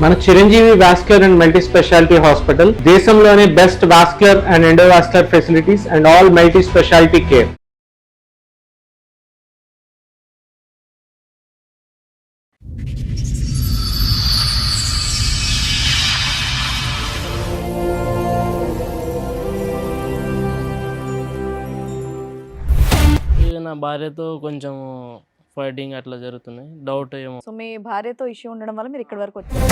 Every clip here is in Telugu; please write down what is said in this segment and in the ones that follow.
మన Chiranjeevi vascular and multi speciality hospital దేశంలోనే best vascular and endovascular facilities and all multi speciality care. నా భార్యతో కొంచెం ఫైటింగ్ అట్లా జరుగుతున్నాయి, డౌట్ ఏమో. సో మీ భార్యతో ఇష్యూ ఉండడం వల్ల మీరు ఇక్కడ వరకు వచ్చారు.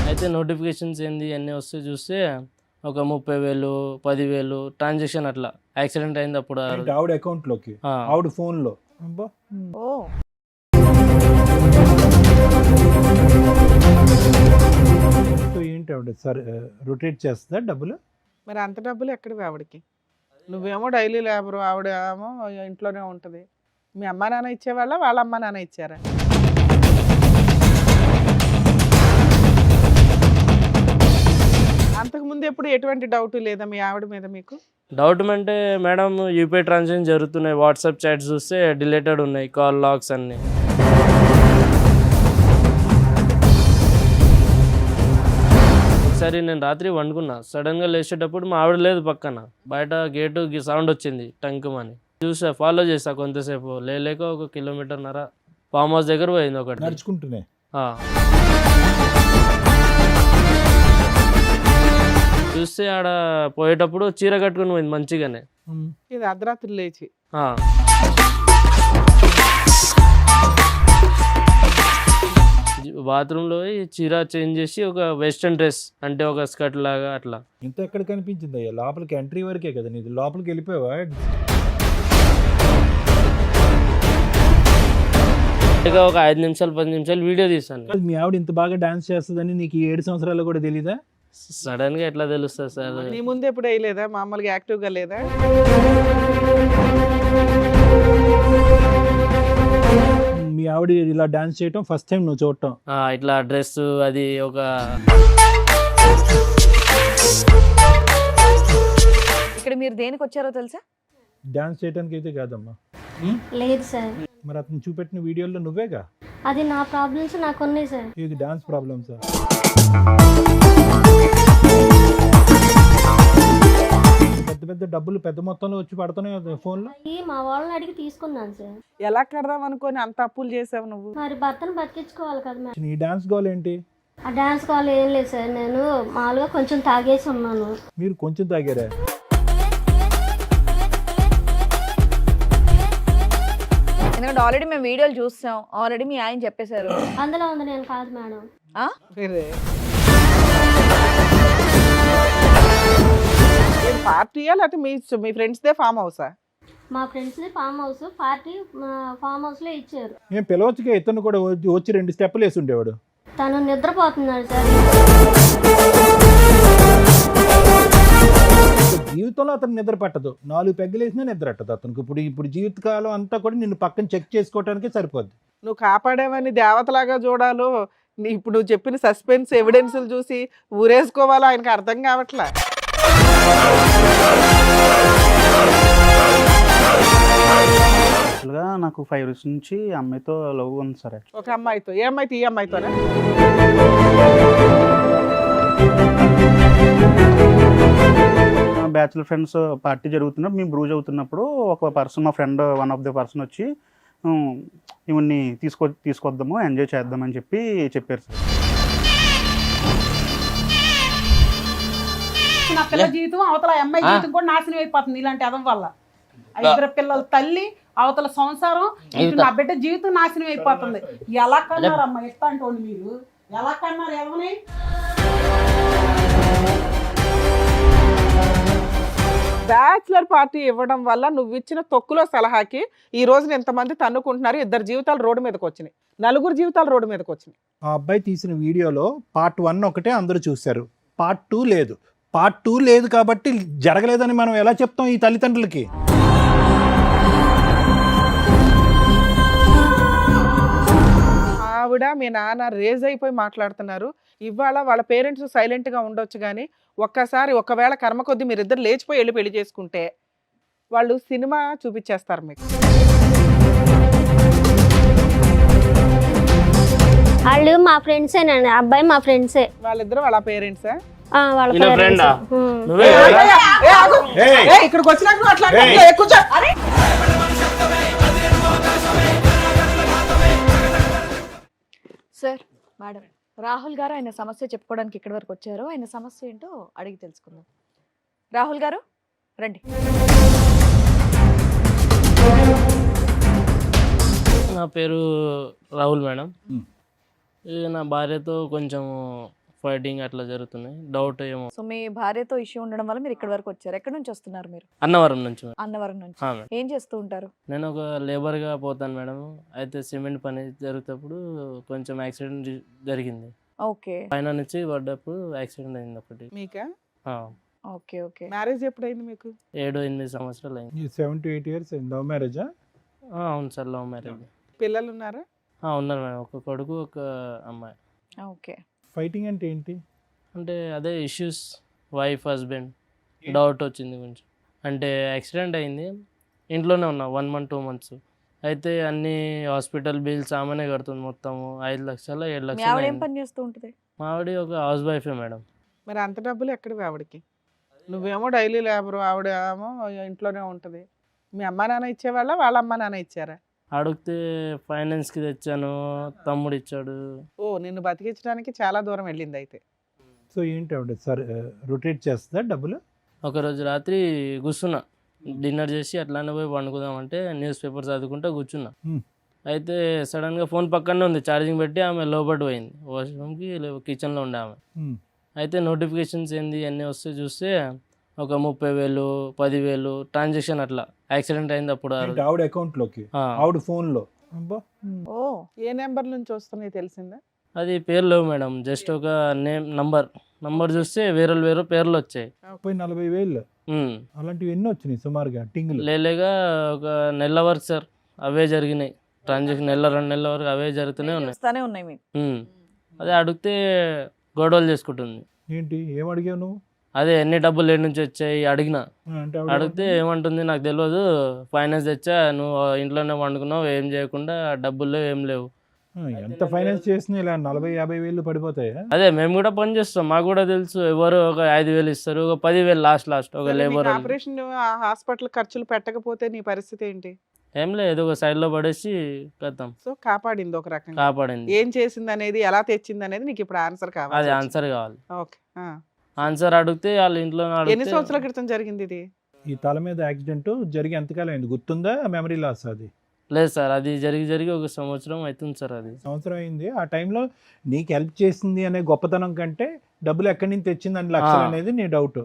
అయితే నోటిఫికేషన్స్ ఏంది అన్నీ వస్తే చూస్తే ఒక 30,000 10,000 ట్రాన్సాక్షన్ అట్లా యాక్సిడెంట్ అయింది అప్పుడు. ఆవిడ అకౌంట్ లోకి, ఆవిడ ఫోన్ లో. ఓ ఏంటి ఆవిడ సార్ రొటేట్ చేస్తుందా డబ్బులు? మరి అంత డబ్బులు ఎక్కడివి ఆవిడకి? నువ్వేమో డైలీ లేబరు, ఆవిడ ఏమో ఇంట్లోనే ఉంటుంది. మీ అమ్మా నాన్న ఇచ్చేవాళ్ళ, వాళ్ళ అమ్మా నాన్న ఇచ్చారా? అంతకుముందు ఎప్పుడు ఎటువంటి డౌట్ లేదా మీ ఆవిడ మీద మీకు? డౌట్ అంటే మేడం యూపీఐ ట్రాన్సాక్షన్ జరుగుతున్నాయి, వాట్సాప్ చాట్స్ చూస్తే డిలేటెడ్ ఉన్నాయి, కాల్ లాగ్స్ అన్నీ. ఒకసారి నేను రాత్రి వండుకున్నా, సడన్గా లేచేటప్పుడు మా ఆవిడ లేదు పక్కన, బయట గేటు సౌండ్ వచ్చింది టంకుమని. చూసా, ఫాలో చేసా కొంతసేపు, లేక 1.5 కిలోమీటర్ ఫామ్ హౌస్ దగ్గర పోయింది ఒకటి నడుచుకుంటూనే. చూస్తే ఆడ పోయేటప్పుడు చీర కట్టుకుని పోయింది మంచిగానే. ఇది అర్ధరాత్రి లేచి బాత్రూంలో చీర చేంజ్ చేసి ఒక వెస్ట్రన్ డ్రెస్ అంటే ఒక స్కర్ట్ లాగా అట్లా. ఇంత ఎక్కడ కనిపించింది అయ్యా? లోపలికి ఎంట్రీ వరకే కదా నీది, లోపలికి వెళ్ళిపోయావా? ఒక 5 నిమిషాలు 10 నిమిషాలు వీడియో తీసాను. మీ ఆవిడ ఇంత బాగా డాన్స్ చేస్తుందని నీకు 7 సంవత్సరాలు కూడా తెలీదా? సడన్ గా ఎట్లా తెలుస్తుంది సార్? నీ ముందు ఎప్పుడు వేయలేదా? మామూలుగా యాక్టివ్గా లేదా? మీ ఆవిడ ఇలా డాన్స్ చేయటం ఫస్ట్ టైం నువ్వు చూడటం? ఇట్లా డ్రెస్ అది ఒక. ఇక్కడ మీరు దేనికి వచ్చారో తెలుసా? డాన్స్ చేయడానికి అయితే కాదమ్మా. లేదు సార్. మరి అతను చూపెట్టిన వీడియోలో నువ్వేగా? అది నా ప్రాబ్లమ్స్ నాకు ఉన్నాయి సార్. ఇది డాన్స్ ప్రాబ్లమ్స్. పెద్ద పెద్ద డబ్బులు పెద్ద మొత్తంలో వచ్చి పడుతున్నాయి ఫోన్లో. మా వాళ్ళని అడిగి తీసుకున్నాను సార్. ఎలా కడదాం అనుకొని అంత అప్పులు చేసావు నువ్వు? మరి భర్తను బతికించుకోవాలి కదా మేడం. నీ డాన్స్ గోల్ ఏంటి? ఆ డాన్స్ కాల్ ఏం లేదు సార్, నేను మామూలుగా కొంచెం తాగేసి ఉన్నాను. మీరు కొంచెం తాగారా? ఎందుకంటే ఆల్రెడీ మేము వీడియోలు చూస్తాం, ఆల్రెడీ మీ ఆయన చెప్పేశారు. అందులో ఉంది, నేను కాదు మేడం. పార్టీయా లేకపోతే మీ ఫ్రెండ్స్ దే ఫామ్ హౌసా? మా friends farm house party farm house లో ఇచ్చారు. నేను పిలవచ్చుగా, ఇతను కూడా వచ్చి 2 స్టెప్పులు వేసి ఉండేవాడు. తను నిద్రపోతున్నాడు సార్. జీవితంలో అతను నిద్ర పట్టదు, 4 పెగ్గలు వేసినా నిద్ర పట్టదు అతనికి. ఇప్పుడు జీవితకాలం అంతా కూడా నిన్ను పక్కన చెక్ చేసుకోవడానికే సరిపోద్ది. నువ్వు కాపాడేవని దేవతలాగా చూడాలో, ఇప్పుడు నువ్వు చెప్పిన సస్పెన్స్ ఎవిడెన్స్లు చూసి ఊరేసుకోవాలో ఆయనకు అర్థం కావట్లే. యాక్చువల్గా నాకు 5 ఇయర్స్ నుంచి అమ్మాయితో లవ్ ఉంది సార్. ఒక అమ్మాయితో? ఏ అమ్మాయితో? ఈ అమ్మాయితోనే? బ్యాచులర్ ఫ్రెండ్స్ పార్టీ జరుగుతున్నప్పుడు మేము బ్రూజ్ అవుతున్నప్పుడు ఒక పర్సన్, మా friend one of the person వచ్చి ఇవన్నీ తీసుకొద్దాము, ఎంజాయ్ చేద్దామని చెప్పారు సార్. నా పిల్లల జీవితం అవతల అమ్మాయి జీవితం కూడా నాశనం అయిపోతుంది ఇలాంటి అదం వల్ల. 5 పిల్లల తల్లి, అవతల సంసారం, నా బిడ్డ జీవితం నాశనం అయిపోతుంది. ఎలా కన్నారమ్మా ఎట్లా అంటోండి మీరు? ఎలా కన్నారు ఎవరిని? బ్యాచులర్ పార్టీ ఇవ్వడం వల్ల నువ్వు ఇచ్చిన తొక్కులో సలహాకి ఈ రోజున ఎంతమంది తన్నుకుంటున్నారు? 2 జీవితాలు రోడ్డు మీదకి వచ్చినాయి, 4 జీవితాలు రోడ్డు మీదకి వచ్చినాయి. ఆ అబ్బాయి తీసిన వీడియోలో పార్ట్ 1 ఒకటే అందరూ చూశారు, పార్ట్ 2 లేదు. పార్ట్ 2 లేదు కాబట్టి జరగలేదని మనం ఎలా చెప్తాం ఈ తల్లిదండ్రులకి? ఆవిడ మీ నాన్న రేజ్ అయిపోయి మాట్లాడుతున్నారు. ఇవాళ వాళ్ళ పేరెంట్స్ సైలెంట్గా ఉండొచ్చు, కానీ ఒక్కసారి ఒకవేళ కర్మ కొద్దీ మీరిద్దరు లేచిపోయి వెళ్ళి పెళ్లి చేసుకుంటే వాళ్ళు సినిమా చూపించేస్తారు మీకు. వాళ్ళు మా ఫ్రెండ్సేనండి, అబ్బాయి మా ఫ్రెండ్సే. వాళ్ళిద్దరు వాళ్ళ పేరెంట్సా? వాళ్ళ ఈయన parents. ఫ్రెండా? ఉమ్. నువ్వే ఇక్కడికి వచ్చినాక అట్లా కూర్చో. సార్ మేడం, రాహుల్ గారు ఆయన సమస్య చెప్పుకోవడానికి ఇక్కడి వరకు వచ్చారు. ఆయన సమస్య ఏంటో అడిగి తెలుసుకుందాం. రాహుల్ గారు రండి. నా పేరు రాహుల్ మేడం. మ్. నా భార్యతో కొంచెం ఫైటింగ్ అట్లా జరుగుతున్నాయి, డౌట్ ఏమో. సో మీ భార్యతో ఇష్యూ ఉండడం వల్ల మీరు ఇక్కడి వరకు వచ్చారు. ఎక్కడి నుంచి వస్తున్నారు మీరు? అన్నవరం నుంచి మేడం. అన్నవరం నుంచి. మేడం ఏం చేస్తూ ఉంటారు? నేను ఒక లేబర్గా పోతాను మేడం. అయితే సిమెంట్ పని జరుగుతప్పుడు కొంచెం యాక్సిడెంట్ జరిగింది. ఓకే పైన నుంచి పడ్డప్పుడు యాక్సిడెంట్ అయింది ఒకటి. మీకా? ఆ, ఓకే ఓకే. మ్యారేజ్ ఎప్పుడైంది మీకు? 7-8 సంవత్సరాలు అయింది. 7 to 8 years లవ్ మ్యారేజా? అవును సార్, లవ్ మ్యారేజ్. పిల్లలు ఉన్నారా? ఉన్నారు మేడం, ఒక కొడుకు ఒక అమ్మాయి. ఓకే. ఫైటింగ్ అంటే ఏంటి? అంటే అదే ఇష్యూస్, వైఫ్ హస్బెండ్ డౌట్ వచ్చింది కొంచెం. అంటే యాక్సిడెంట్ అయింది, ఇంట్లోనే ఉన్నా 1 month 2 months. అయితే అన్ని హాస్పిటల్ బిల్స్ ఆమెనే కడుతుంది, మొత్తం 5 లక్షలు 7 మీ లక్షలు ఆవిడ ఏం అయింది. పని చేస్తూ ఉంటుంది? మా ఆవిడ ఒక హౌస్ వైఫే మేడం. మరి అంత డబ్బులు ఎక్కడివి ఆవిడకి? నువ్వేమో డైలీ లేబరు, ఆవిడ ఏమో ఇంట్లోనే ఉంటుంది. మీ అమ్మా నాన్న ఇచ్చేవాళ్ళ, వాళ్ళ అమ్మా నాన్న ఇచ్చారా? అడిగితే ఫైనాన్స్కి తెచ్చాను, తమ్ముడు ఇచ్చాడు. ఓ, నిన్ను బతికించడానికి చాలా దూరం వెళ్ళింది అయితే. సో ఏంటి ఆవిడ సరే రొటేట్ చేస్తుందా డబ్బులు? ఒకరోజు రాత్రి కూర్చున్నా, డిన్నర్ చేసి అట్లానే పోయి పండుకుందామంటే న్యూస్ పేపర్ చదువుకుంటూ కూర్చున్నా. Hmm. అయితే సడన్గా ఫోన్ పక్కనే ఉంది, ఛార్జింగ్ పెట్టి ఆమె లోపటి పోయింది, వాష్రూమ్కి కిచెన్లో ఉండే ఆమె. Hmm. అయితే నోటిఫికేషన్స్ ఏంది అన్నీ వస్తే చూస్తే ఒక 30,000 10,000 ట్రాన్సాక్షన్ అట్లా యాక్సిడెంట్ అయింది అప్పుడు. ఏంటి ఆవిడ అకౌంట్ లోకి, ఆ, ఆవిడ ఫోన్ లో? అబ్బా. ఓ ఏ నెంబర్ నుంచి వస్తున్నాయి తెలిసిందా? అది పేరు లేవు మేడం, జస్ట్ ఒక నంబర్ చూస్తే వేరే పేర్లు వచ్చాయి. 40,000 ఉమ్. అలాంటివి ఎన్ని వచ్చినాయి సుమారుగా టింగులు? లేలేగా ఒక నెల వరకు సార్ అవే జరిగినాయి ట్రాన్సాక్షన్, 1-2 నెలల వరకు అవే జరుగుతూనే ఉన్నాయి. వస్తానే ఉన్నాయి మీకు. అదే అడిగితే గొడవలు చేసుకుంటుంది. ఏంటి ఏం అడిగావు నువ్వు? అదే ఎన్ని డబ్బులు ఏడు నుంచి వచ్చాయి అడిగిన. అంటే అడిగితే ఏమంటుంది, నాకు తెలియదు, ఫైనాన్స్ తెచ్చా, నువ్వు ఇంట్లోనే వండుకున్నావు, ఏం చేయకుండా, డబ్బులు లేవు, ఏం లేవు. ఎంత ఫైనాన్స్ చేసినా ఇలా 40,000-50,000 పడిపోతాయా? అదే మేము కూడా పని చేస్తాం, మాకు కూడా తెలుసు. ఎవరు ఒక 5,000 ఇస్తారు, ఒక 10,000 లాస్ట్ ఒక లేబర్. ఆపరేషన్ హాస్పిటల్ ఖర్చులు పెట్టకపోతే నీ పరిస్థితి ఏంటి? ఏం లేదు, ఏదో ఒక సైడ్లో పడేసి కథం. సో కాపాడింది ఒక రకంగా. కాపాడింది. ఏం చేసింది అనేది, ఎలా తెచ్చింది అనేది నీకు ఇప్పుడు ఆన్సర్ అది కావాలి. ఆన్సర్ కావాలి. ఓకే. ఆన్సర్ అడిగితే వాళ్ళ ఇంట్లో ఎన్ని సంవత్సరాల క్రితం జరిగింది ఇది? ఈ తల మీద యాక్సిడెంట్ జరిగి ఎంతకాలం అయింది గుర్తుందా? మెమరీ లాస్ అది? లేదు సార్, అది జరిగి ఒక సంవత్సరం అవుతుంది సార్. అది సంవత్సరం అయింది. ఆ టైంలో నీకు హెల్ప్ చేసింది అనే గొప్పతనం కంటే డబ్బులు ఎక్కడి నుంచి తెచ్చింది అని లక్షలు అనేది నీ డౌట్.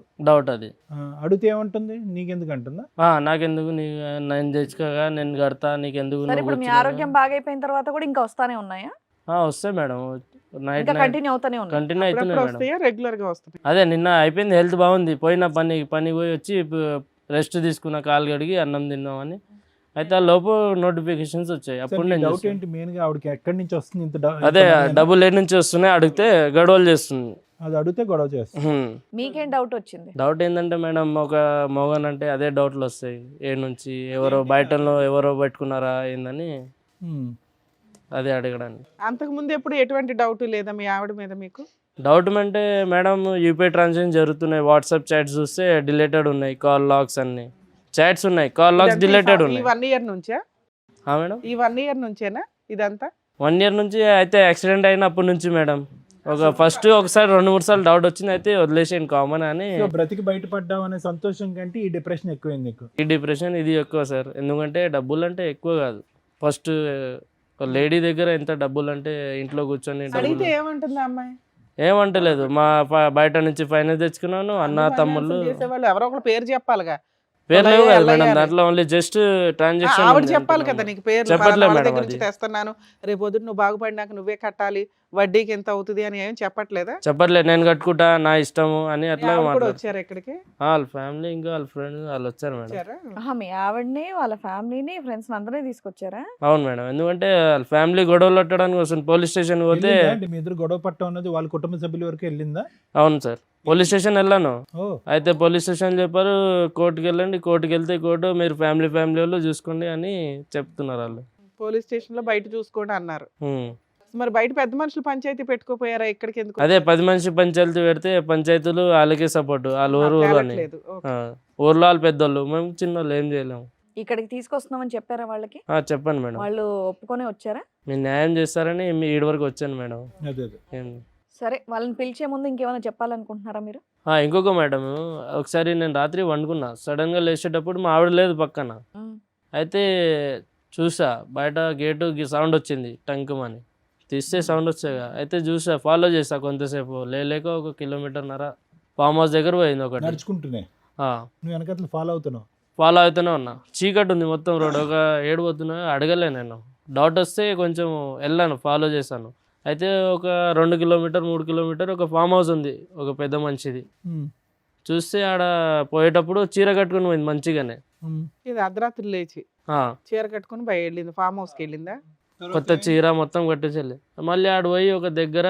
అది అడిగితే ఏమంటుంది? నీకెందుకు అంటుందా? నాకెందుకు, నేను తెచ్చుకోగా నేను కడతా, నీకెందుకు, సరే, ఇప్పుడు మీ ఆరోగ్యం బాగైపోయిన తర్వాత కూడా ఇంకా వస్తానే ఉన్నాయా? వస్తాయి మేడం, నైట్ ఇంకా కంటిన్యూ అవుతానే ఉన్నాయి. కంటిన్యూ అవుతున్నాయి అప్పుడప్పుడు మేడం. వస్తాయా, రెగ్యులర్ గా వస్తాయి? అదే నిన్న అయిపోయింది, హెల్త్ బాగుంది, పోయిన పని పోయి వచ్చి రెస్ట్ తీసుకున్న, కాలు కడిగి అన్నం తిన్నామని. అయితే ఆ లోపు నోటిఫికేషన్స్ వచ్చాయి. అప్పుడు నేను డౌట్ చూస్తాను. ఏంటి మెయిన్ గా ఆవిడకి ఎక్కడి నుంచి వస్తుంది ఇంత అదే డబ్బులు ఏ నుంచి వస్తున్నాయి అడిగితే గొడవలు చేస్తుంది. అది అడిగితే గొడవ చేస్తుంది. మీకేం డౌట్ వచ్చింది? డౌట్ ఏంటంటే మేడం, ఒక మోగన్ అంటే అదే డౌట్లు వస్తాయి, ఏ నుంచి ఎవరో బయటలో ఎవరో పెట్టుకున్నారా ఏందని అదే అడగడానికి. అంతకు ముందు ఎప్పుడు ఎటువంటి డౌట్ లేదా మీ ఆవిడ మీద మీకు? డౌట్ అంటే మేడం, యూపీఐ ట్రాన్సాక్షన్ జరుగుతున్నాయి, వాట్సాప్ చాట్స్ చూస్తే డిలేటెడ్ ఉన్నాయి, కాల్ లాగ్స్ అన్ని చాట్స్ ఉన్నాయి, కాల్ లాగ్స్ డిలేటెడ్ ఈ ఉన్నాయి. 1 year నుంచా? మేడం ఈ 1 year నుంచేనా ఇదంతా? 1 year నుంచి. అయితే యాక్సిడెంట్ అయినప్పటి నుంచి మేడం, ఒకసారి 2-3 సార్లు డౌట్ వచ్చింది, అయితే వదిలేసాను కామన్ అని. బ్రతికి బయటపడ్డావు అనే సంతోషం కంటే ఈ డిప్రెషన్ ఎక్కువైంది నీకు? ఈ డిప్రెషన్ ఇది ఎక్కువ సార్, ఎందుకంటే డబ్బులు అంటే ఎక్కువ కాదు. ఫస్ట్ లేడీ దగ్గర ఎంత డబ్బులు అంటే ఇంట్లో కూర్చొని అడిగితే ఏమంటుంది అమ్మాయి? ఏమంటలేదు, బయట నుంచి ఫైనాన్స్ తెచ్చుకున్నాను, అన్న తమ్ముళ్ళు చేసేవాళ్ళు ఎవరో ఒకరు పేరు చెప్పాలిగా. పేరు లేవు కదా మేడం దాంట్లో, ఓన్లీ జస్ట్ ట్రాన్సాక్షన్. ఆవిడ చెప్పాలి కదా నీకు పేరు, చెప్పట్లేదు వాళ్ళ మేడం. దగ్గర నుంచి తెస్తున్నాను, రేపు పొద్దున్న నువ్వు బాగుపడినాక నువ్వే కట్టాలి, వడ్డీకి ఎంత అవుతుంది అని ఏం చెప్పట్లేదా? చెప్పట్లేదు, నేను కట్టుకుంటా, నా ఇష్టము అని అట్లా ఆవిడ కూడా మాట్లాడు. వచ్చారు ఇక్కడికి? వాళ్ళ ఫ్యామిలీ ఇంకా వాళ్ళ ఫ్రెండ్స్ వాళ్ళు వచ్చారు మేడం. వచ్చారా? మీ ఆవిడని, వాళ్ళ ఫ్యామిలీని, ఫ్రెండ్స్ అందరినీ తీసుకొచ్చారా? అవును మేడం, ఎందుకంటే వాళ్ళ ఫ్యామిలీ గొడవలు పెట్టడానికి వస్తుంది. పోలీస్ స్టేషన్ పోతే వెళ్ళిందా? అంటే మీ ఇద్దరు గొడవ పట్టం అన్నది వాళ్ళ కుటుంబ సభ్యుల వరకు వెళ్ళిందా? అవును సార్, పోలీస్ స్టేషన్ వెళ్ళాను. ఓ అయితే పోలీస్ స్టేషన్ చెప్పారు, కోర్టుకి వెళ్ళండి, కోర్టుకి వెళ్తే కోర్టు మీరు ఫ్యామిలీ వాళ్ళు చూసుకోండి అని చెప్తున్నారు వాళ్ళు. పోలీస్ స్టేషన్ లో బయట చూసుకోండి అన్నారు. మరి బయట పెద్ద మనుషులు పంచాయతీ పెట్టుకోపోయారా? ఇక్కడికి ఎందుకు అదే 10 మనిషి పంచాయతీ పెడితే పంచాయతీలు వాళ్ళకే సపోర్ట్, వాళ్ళు ఊరు అని. తేలట్లేదు? ఓకే. ఊర్లో వాళ్ళు పెద్దోళ్ళు, మేము చిన్నోళ్ళు ఏం చేయలేము. ఇక్కడికి తీసుకొస్తున్నామని చెప్పారా వాళ్ళకి? చెప్పండి మేడం, వాళ్ళు ఒప్పుకొని వచ్చారా? మీరు న్యాయం చేస్తారని మీ ఈడి వరకు వచ్చాను మేడం. అదే అదే. ఏం సరే, వాళ్ళని పిలిచే ముందు ఇంకేమైనా చెప్పాలనుకుంటున్నారా మీరు? ఇంకొక మేడం, ఒకసారి నేను రాత్రి వండుకున్నా, సడన్గా లేచేటప్పుడు మా ఆవిడ లేదు పక్కన. అయితే చూసా బయట గేటు సౌండ్ వచ్చింది, టంకుమని తీస్తే సౌండ్ వచ్చాయి. అయితే చూసా, ఫాలో చేసా కొంతసేపు, లేక 1 కిలోమీటర్న్నర ఫామ్ హౌస్ దగ్గర పోయింది ఒకటి. నడుచుకుంటూనే నువ్వు వెనకట్లు ఫాలో అవుతున్నావు? ఫాలో అవుతూనే ఉన్నా, చీకటి ఉంది మొత్తం రోడ్, ఒక 7 పోతున్నా, అడగలే నేను. డౌట్ వస్తే కొంచెం వెళ్ళాను, ఫాలో చేశాను. అయితే ఒక 2 కిలోమీటర్ 3 కిలోమీటర్ ఒక ఫామ్ హౌస్ ఉంది, ఒక పెద్ద మనిషిది. చూస్తే ఆడ పోయేటప్పుడు చీర కట్టుకుని పోయింది మంచిగానే. ఇది అర్ధరాత్రి లేచి చీర కట్టుకుని వెళ్ళింది, ఫామ్ హౌస్కి వెళ్ళిందా? కొత్త చీర మొత్తం కట్టేసేళ్ళి. మళ్ళీ ఆడ పోయి ఒక దగ్గర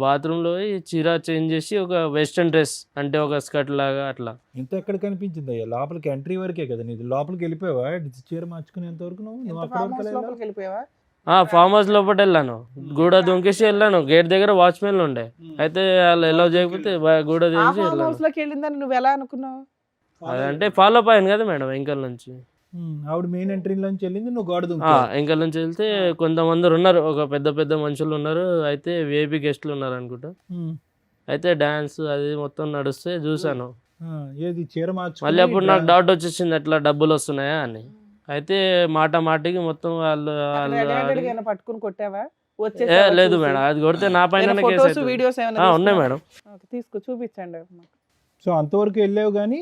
బాత్రూంలో పోయి చీర చేంజ్ చేసి ఒక వెస్ట్రన్ డ్రెస్, అంటే ఒక స్కర్ట్ లాగా అట్లా. ఇంత ఎక్కడ కనిపించింది అయ్యా? లోపలికి ఎంట్రీ వరకే కదా నీది, లోపలికి వెళ్ళిపోయావా? చీర మార్చుకునేంత వరకు నువ్వు అక్కడ ఫామ్ వరకు హౌస్ వెళ్ళావా? లోపలికి వెళ్ళిపోయావా? ఫామ్ హౌస్ లోపల వెళ్ళాను, గూడ దొంకేసి వెళ్ళాను. గేట్ దగ్గర వాచ్మెన్లు ఉండే, అయితే వాళ్ళు ఎలా చేయకపోతే గూడ ఆ దించి ఫామ్ వెళ్ళాను. హౌస్ లోకి వెళ్ళిందని నువ్వు ఎలా అనుకున్నావు? అదంటే ఫాలో అప్ అయ్యాను కదా మేడం వెంకల్ నుంచి. ఆవిడ మెయిన్ ఎంట్రీలోంచి వెళ్ళింది, నువ్వు గోడ దుంకా. వెంకల్ నుంచి వెళ్తే కొంతమంది ఉన్నారు, ఒక పెద్ద పెద్ద మనుషులు ఉన్నారు, అయితే విఐపి గెస్ట్లు ఉన్నారు అనుకుంటా. అయితే డాన్స్ అది మొత్తం నడుస్తే చూసాను. ఏది చీర మార్చు? మళ్ళీ అప్పుడు నాకు డౌట్ వచ్చేసింది, ఎట్లా డబ్బులు వస్తున్నాయా అని. అయితే మాటికి మొత్తం వాళ్ళు పట్టుకుని కొట్టావా? లేదు మేడం, అది కొడితే నా పైన వీడియోస్ ఉన్నాయి మేడం. తీసుకో, చూపించండి. సో అంతవరకు వెళ్ళావు కానీ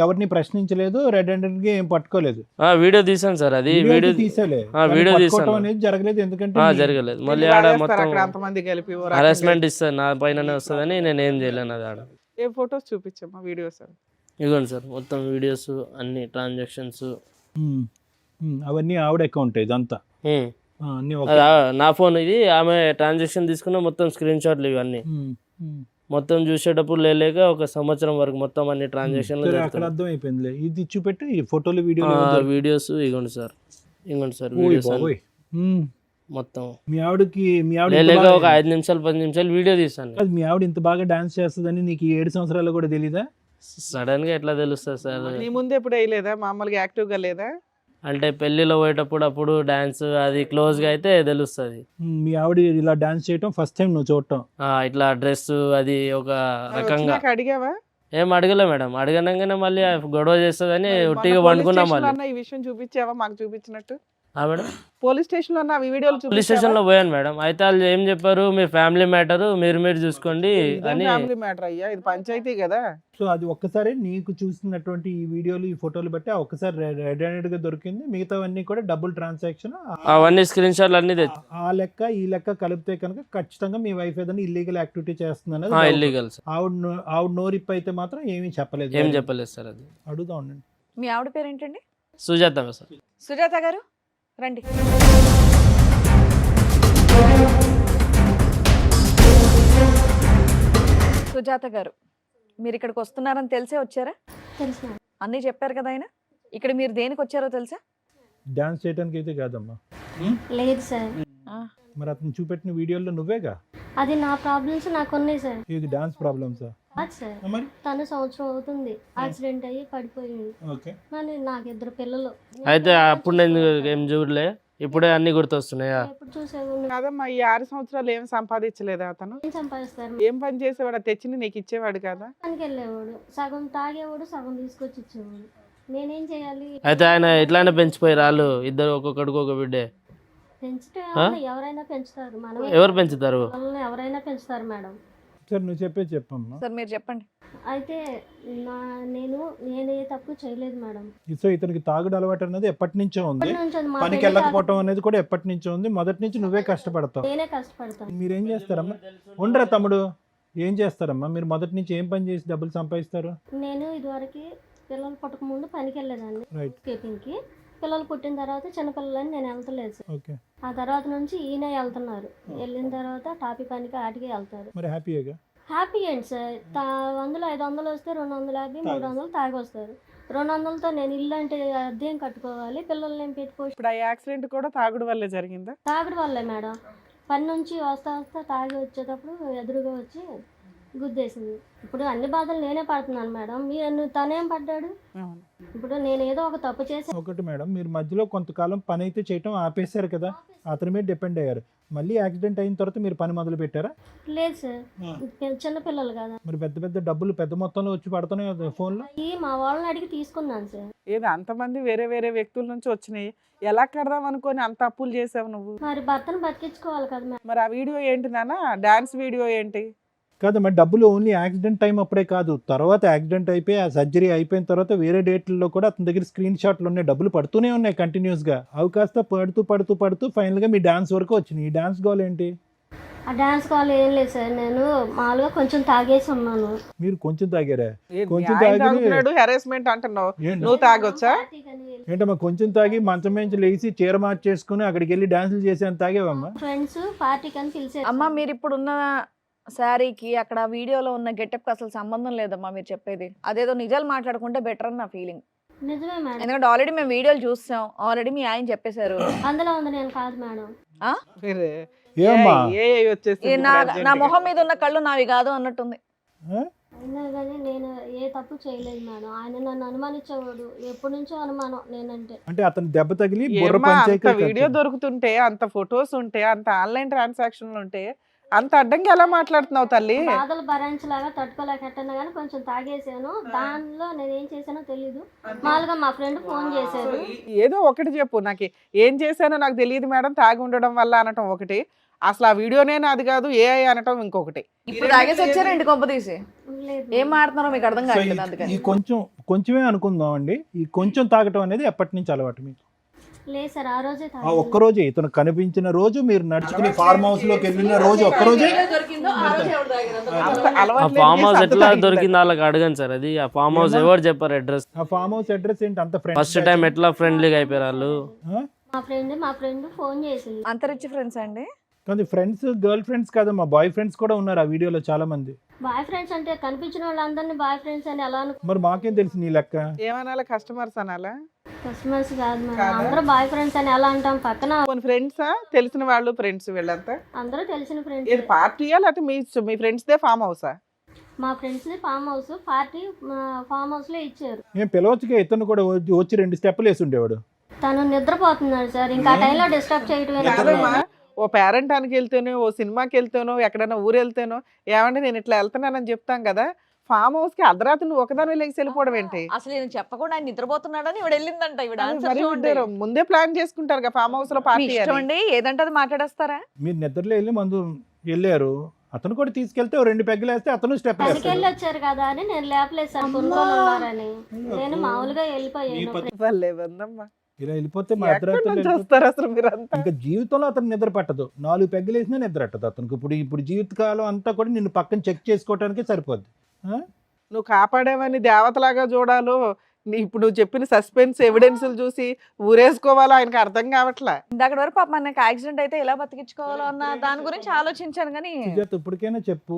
ఎవరిని ప్రశ్నించలేదు, రెడ్ హ్యాండెడ్ గా ఏం పట్టుకోలేదు. వీడియో తీసాను సార్, అది వీడియో తీసాలే, వీడియో పట్టుకోవటం తీసాను అనేది జరగలేదు. ఎందుకంటే జరగలేదు. మళ్ళీ ఆడ మొత్తం అంతమంది కలిపి హరాస్మెంట్ ఇస్తారు, నా పైననే వస్తుందని నేను ఏం చేయలేను. అది ఆడ ఏ ఫొటోస్ చూపించమ్మా, వీడియోస్ ఇదిగోండి సార్, మొత్తం వీడియోస్ అన్ని ట్రాన్సాక్షన్స్ అవన్నీ ఆవిడ అకౌంట్ ఇదంతా. అన్ని నా ఫోన్ ఇది, ఆమె ట్రాన్సాక్షన్ తీసుకున్న మొత్తం స్క్రీన్ షాట్లు ఇవన్నీ మొత్తం చూసేటప్పుడు లేక 1 సంవత్సరం వరకు మొత్తం అన్ని ట్రాన్సాక్షన్లు అక్కడ అర్థం అయిపోయింది. ఇది చూపెట్టు, ఈ ఫోటోలు వీడియోస్ ఇగోండి సార్, వీడియోస్ మొత్తం. మీ ఆవిడకి లేక ఒక 5 నిమిషాలు 10 నిమిషాలు వీడియో తీసాను. మీ ఆవిడ ఇంత బాగా డాన్స్ చేస్తుందని నీకు 7 సంవత్సరాలు కూడా తెలీదా? సడన్ గా ఎట్లా తెలుస్తుంది సార్? నీ ముందు ఎప్పుడు వేయలేదా? మామూలుగా యాక్టివ్ గా లేదా? అంటే పెళ్లిలో పోయేటప్పుడు అప్పుడు డాన్స్ అది క్లోజ్ గా అయితే తెలుస్తుంది. మీ ఆవిడ ఇలా డాన్స్ చేయటం ఫస్ట్ టైం నువ్వు చూడటం? ఇట్లా డ్రెస్ అది ఒక రకంగా. అడిగావా? ఏం అడగలే మేడం, అడగనంగానే మళ్ళీ గొడవ చేస్తుందని ఉట్టిగా వండుకున్నాం. మళ్ళీ ఈ విషయం చూపించావా మాకు చూపించినట్టు? మేడం పోలీస్ స్టేషన్ లో వీడియోలు పోలీస్ స్టేషన్ లో పోయాను మేడం. అయితే వాళ్ళు ఏం చెప్పారు, మీ ఫ్యామిలీ మ్యాటర్ మీరు చూసుకోండి అని. ఫ్యామిలీ మ్యాటర్ అయ్యా, ఇది పంచాయతీ కదా. సో అది ఒక్కసారి నీకు చూసినటువంటి ఈ వీడియోలు ఈ ఫోటోలు బట్టి ఒక్కసారి రెడ్ హ్యాండెడ్ గా దొరికింది, మిగతావన్నీ కూడా డబుల్ ట్రాన్సాక్షన్, అవన్నీ స్క్రీన్ షాట్లు అన్ని ఆ లెక్క ఈ లెక్క కలిపితే కనుక ఖచ్చితంగా మీ వైఫ్ ఏదైనా ఇల్లీగల్ యాక్టివిటీ చేస్తుంది అనేది. ఇల్లీగల్. ఆవిడ నోరిప్ అయితే మాత్రం ఏమీ చెప్పలేదు. ఏం చెప్పలేదు సార్. అది అడుగుతా ఉండండి. మీ ఆవిడ పేరు ఏంటండి? సుజాత సార్. సుజాత గారు రండి. సుజాత గారు, మీరు ఇక్కడికి వస్తున్నారని తెలిసే వచ్చారా? తెలుసు. అన్నీ చెప్పారు కదా ఆయన. ఇక్కడ మీరు దేనికి వచ్చారో తెలుసా? డాన్స్ చేయడానికి అయితే కాదమ్మా. లేదు సార్. మరి అతను చూపెట్టిన వీడియోలో నువ్వేగా? అది నా ప్రాబ్లమ్స్ నాకు ఉన్నాయి సార్. ఇది డాన్స్ ప్రాబ్లమ్సా? సార్ తను సంవత్సరం అవుతుంది యాక్సిడెంట్ అయ్యి పడిపోయింది. మరి నాకు 2 పిల్లలు. అయితే అప్పుడు నేను ఏం చూడలే, ఇప్పుడే అన్ని గుర్తొస్తున్నాయా? ఎప్పుడు చూసేవాడు కాదమ్మా, ఈ 6 సంవత్సరాలు ఏం సంపాదించలేదా అతను? ఏం సంపాదిస్తారు? ఏం పని చేసేవాడు? తెచ్చి నీకు ఇచ్చేవాడు కదా? పనికి వెళ్ళేవాడు, సగం తాగేవాడు, సగం తీసుకొచ్చి ఇచ్చేవాడు. నేనేం చేయాలి? అయితే ఆయన ఎట్లానే పెంచిపోయారు వాళ్ళు ఇద్దరు, ఒక్కొక్కడికి ఒక బిడ్డే. పెంచితే ఎవరైనా పెంచుతారు, మనం ఎవరు పెంచుతారు? ఎవరైనా పెంచుతారు మేడం. సార్ నువ్వు చెప్పమ్మా. సార్ మీరు చెప్పండి. అయితే నేను ఏ తప్పు చేయలేదు మేడం. సో ఇతనికి తాగుడు అలవాటు అనేది ఎప్పటి నుంచో ఉంది, పనికి వెళ్ళకపోవటం అనేది కూడా ఎప్పటి నుంచో ఉంది. మొదటి నుంచి నువ్వే కష్టపడతావు. నేనే కష్టపడతాను. మీరేం చేస్తారమ్మా? ఉండరా తమ్ముడు, ఏం చేస్తారమ్మా మీరు? మొదటి నుంచి ఏం పని చేసి డబ్బులు సంపాదిస్తారు? నేను ఇదివరకు పిల్లలు పుట్టక ముందు పనికి వెళ్ళేదాన్ని స్కేటింగ్కి. పిల్లలు పుట్టిన తర్వాత చిన్నపిల్లలని నేను వెళ్తలేదు సార్. ఆ తర్వాత నుంచి ఈయన వెళ్తున్నారు. వెళ్ళిన తర్వాత టాపీ పనికి ఆటికి వెళ్తారు. మరి హ్యాపీ ఏంటి సార్? హ్యాపీ ఏంటి సార్? 100 500 వస్తే 250 300 తాగి వస్తారు. 200తో నేను ఇల్లు అంటే అద్దెం కట్టుకోవాలి, పిల్లల్ని ఏం పెట్టుకోవచ్చు. ఇప్పుడు ఆ యాక్సిడెంట్ కూడా తాగుడు వల్లే జరిగిందా? తాగడం వల్లే మేడం. పని నుంచి వస్తా తాగి వచ్చేటప్పుడు ఎదురుగా వచ్చి గుద్దేసింది. ఇప్పుడు అన్ని బాధలు నేనే పడుతున్నాను మేడం. మీరు తనేం పడ్డాడు? అవును. ఇప్పుడు నేను ఏదో ఒక తప్పు చేసి ఒకటి మేడం, మీరు మధ్యలో కొంతకాలం పని అయితే చేయటం ఆపేశారు కదా, అతని మీద డిపెండ్ అయ్యారు. మళ్ళీ యాక్సిడెంట్ అయిన తర్వాత మీరు పని మొదలు పెట్టారా? లేదు సార్, చిన్న పిల్లలు కదా. మరి పెద్ద పెద్ద డబ్బులు పెద్ద మొత్తంలో వచ్చి పడుతున్నాయి కదా ఫోన్లో. అయ్యి మా వాళ్ళని అడిగి తీసుకున్నాను సార్. ఏదో అంతమంది వేరే వేరే వ్యక్తుల నుంచి వచ్చినాయి, ఎలా కడదాం అనుకొని అంత అప్పులు చేసావు నువ్వు? మరి భర్తను బతికించుకోవాలి కదా మేడం. మరి ఆ వీడియో ఏంటి నాన్న, డాన్స్ వీడియో ఏంటి? కాదు మరి డబ్బులు ఓన్లీ యాక్సిడెంట్ టైం అప్పుడే కాదు, తర్వాత యాక్సిడెంట్ అయిపోయి ఆ సర్జరీ అయిపోయిన తర్వాత వేరే డేట్లలో కూడా అతని దగ్గర స్క్రీన్ షాట్లు ఉన్నాయి, డబ్బులు పడుతూనే ఉన్నాయి కంటిన్యూస్గా. అవి కాస్త పడుతూ ఫైనల్గా మీ డాన్స్ వరకు వచ్చినాయి. ఈ డాన్స్ గోల్ ఏంటి? ఆ డాన్స్ కాల్ ఏం లేదు సార్, నేను మామూలుగా కొంచెం తాగేసి ఉన్నాను. మీరు కొంచెం తాగారా? ఏ, కొంచెం ఆయన తాగి తాగుతున్నాడు, హెరాస్మెంట్ అంటున్నావు, ఏంటి? నువ్వు తాగొచ్చా? ఏంటమ్మా కొంచెం తాగి మంచం నుంచి లేచి చీర మార్చేసుకుని అక్కడికి వెళ్ళి డాన్సులు చేసేంత తాగేవమ్మా? ఫ్రెండ్స్ పార్టీకి అని పిలిచారు. అమ్మ మీరు ఇప్పుడు ఉన్న శారీకి అక్కడ వీడియోలో ఉన్న గెటప్కి అసలు సంబంధం లేదమ్మా మీరు చెప్పేది. అదేదో నిజాలు మాట్లాడుకుంటే బెటర్ అని నా ఫీలింగ్. నిజమే మేడం, ఎందుకంటే ఆల్రెడీ మేము వీడియోలు చూస్తాం, ఆల్రెడీ మీ ఆయన చెప్పేశారు. అందులో ఉంది, నేను కాదు మేడం. ఆ? వేరే. ఏమ్మా ఏ వచ్చేసి నా మొహం మీద ఉన్న కళ్ళు నావి కాదు అన్నట్టుంది. అయినా కానీ నేను ఏ తప్పు చేయలేదు మేడం. ఆయన నన్ను అనుమానించేవాడు, ఎప్పటి నుంచో అనుమానం నేనంటే. అంటే అతను దెబ్బ తగిలి బుర్ర పంచాయతీ అంత వీడియో దొరుకుతుంటే, అంత ఫొటోస్ ఉంటే, అంత ఆన్లైన్ ట్రాన్సాక్షన్లు ఉంటే, అంత అడ్డంగా ఎలా మాట్లాడుతున్నావు తల్లి? బాధలు భరించలాగా తట్టుకోలేక ఎట్టన్నా కానీ కొంచెం తాగేసాను. దానిలో నేను ఏం చేశానో తెలీదు. మామూలుగా మా ఫ్రెండ్ ఫోన్ చేశారు. ఏదో ఒకటి చెప్పు, నాకు ఏం చేశానో నాకు తెలియదు మేడం, తాగి ఉండడం వల్ల అనటం ఒకటి, అసలు ఆ వీడియోనే అది కాదు ఏఐ అనటం ఇంకొకటి. ఇప్పుడు తాగేసి వచ్చారండి కొంప తీసి. లేదు ఏం మాట్లాడుతున్నారో మీకు అర్థం కావట్లేదు. అందుకని ఈ కొంచెమే అనుకుందాం అండి. ఈ కొంచెం తాగటం అనేది ఎప్పటి నుంచి అలవాటు మీకు? లేదు సార్, ఆ రోజే ఆ ఒక్కరోజే ఇతను కనిపించిన రోజు, మీరు నడుచుకుని ఫార్మ్ హౌస్ లోకి వెళ్ళిన రోజు ఒక్కరోజే. ఆ ఫామ్ హౌస్ ఎట్లా దొరికింది వాళ్ళకి అడగండి సార్. అది ఆ ఫామ్ హౌస్ ఎవరు చెప్పారు అడ్రస్? ఆ ఫామ్ హౌస్ అడ్రస్ ఏంటి అంత ఫస్ట్ టైం ఎట్లా ఫ్రెండ్లీగా అయిపోయారు వాళ్ళు? మా ఫ్రెండ్ ఫోన్ చేసింది. అంత రిచ్ ఫ్రెండ్స్ అండి? కానీ ఫ్రెండ్స్ గర్ల్ ఫ్రెండ్స్ కాదమ్మా, బాయ్ ఫ్రెండ్స్ కూడా ఉన్నారు ఆ వీడియోలో చాలా మంది. బాయ్ ఫ్రెండ్స్ అంటే కనిపించిన వాళ్ళందరినీ బాయ్ ఫ్రెండ్స్ అని ఎలా మరి మాకేం తెలుసు నీ లెక్క? ఏమనాలా, కస్టమర్స్ అనాలా? కస్టమర్స్ కాదు మేడం, అందరూ బాయ్ ఫ్రెండ్స్ అని ఎలా అంటాం? పక్కన కొన్ని ఫ్రెండ్సా, తెలిసిన వాళ్ళు ఫ్రెండ్స్ వీళ్ళంతా? అందరూ తెలిసిన ఇది ఫ్రెండ్స్. పార్టీయా లేకపోతే మీ ఫ్రెండ్స్ దే ఫామ్ హౌసా? మా friends farm house, party farm house లో ఇచ్చారు. ఏం పిలవచ్చుగా, ఇతను కూడా వచ్చి 2 స్టెప్పులు వేసి ఉండేవాడు. తను నిద్రపోతున్నాడు సార్, ఇంకా ఆ టైంలో డిస్టర్బ్ చేయటమే. కాదమ్మా, ఓ పేరెంటానికి వెళ్తేనో, ఓ సినిమాకి వెళ్తేనో, ఎక్కడైనా ఊరు వెళ్తేనో, ఏమంటే నేను ఇట్లా వెళ్తున్నానని చెప్తాం కదా, ఫామ్ హౌస్ కి అర్ధరాత్రి నువ్వు ఒకదాని లేచి వెళ్ళిపోవడం ఏంటి? అసలు నేను చెప్పకుండా ఆయన నిద్రపోతున్నాడని ఇవిడ వెళ్ళిందంట. ఇవిడ అది ఆన్సర్ మరి చూడండి. ఉంటారు, ముందే ప్లాన్ చేసుకుంటారు కదా ఫామ్ హౌస్ లో మీ పార్టీ ఇష్టం అని. అండి, ఏదంటే అది మాట్లాడేస్తారా? మీరు నిద్రలో వెళ్ళి మందు వెళ్ళారు, అతను కూడా తీసుకెళ్తే 2 పెగ్గులు వేస్తే అతను స్టెప్ పనికి వేస్తాడు. వెళ్ళి వచ్చారు కదా అని నేను లేపలేదు సార్, కొనుక్కొని ఉన్నారని. నేను మామూలుగా వెళ్ళిపోయాను. వాళ్ళే ఉందమ్మా, ఇలా వెళ్ళిపోతే మా ఎక్కడి అర్ధరాత్రులు నుంచి వెళ్ళిపోతే వస్తారు అసలు మీరంతా? ఇంకా జీవితంలో అతను నిద్ర పట్టదు. 4 పెగ్గులు వేసినా నిద్ర పట్టదు అతనికి. ఇప్పుడు జీవితకాలం అంతా కూడా నిన్ను పక్కన చెక్ చేసుకోవడానికి సరిపోద్ది. నువ్వు కాపాడేవని దేవతలాగా చూడాలో, ఇప్పుడు నువ్వు చెప్పిన సస్పెన్స్ ఎవిడెన్స్లు చూసి ఊరేసుకోవాలో ఆయనకి అర్థం కావట్లే. ఇందాక వరకు పాప నాకు యాక్సిడెంట్ అయితే ఎలా బతికించుకోవాలో అన్న దాని గురించి ఆలోచించాను కానీ సుజాత ఇప్పటికైనా చెప్పు,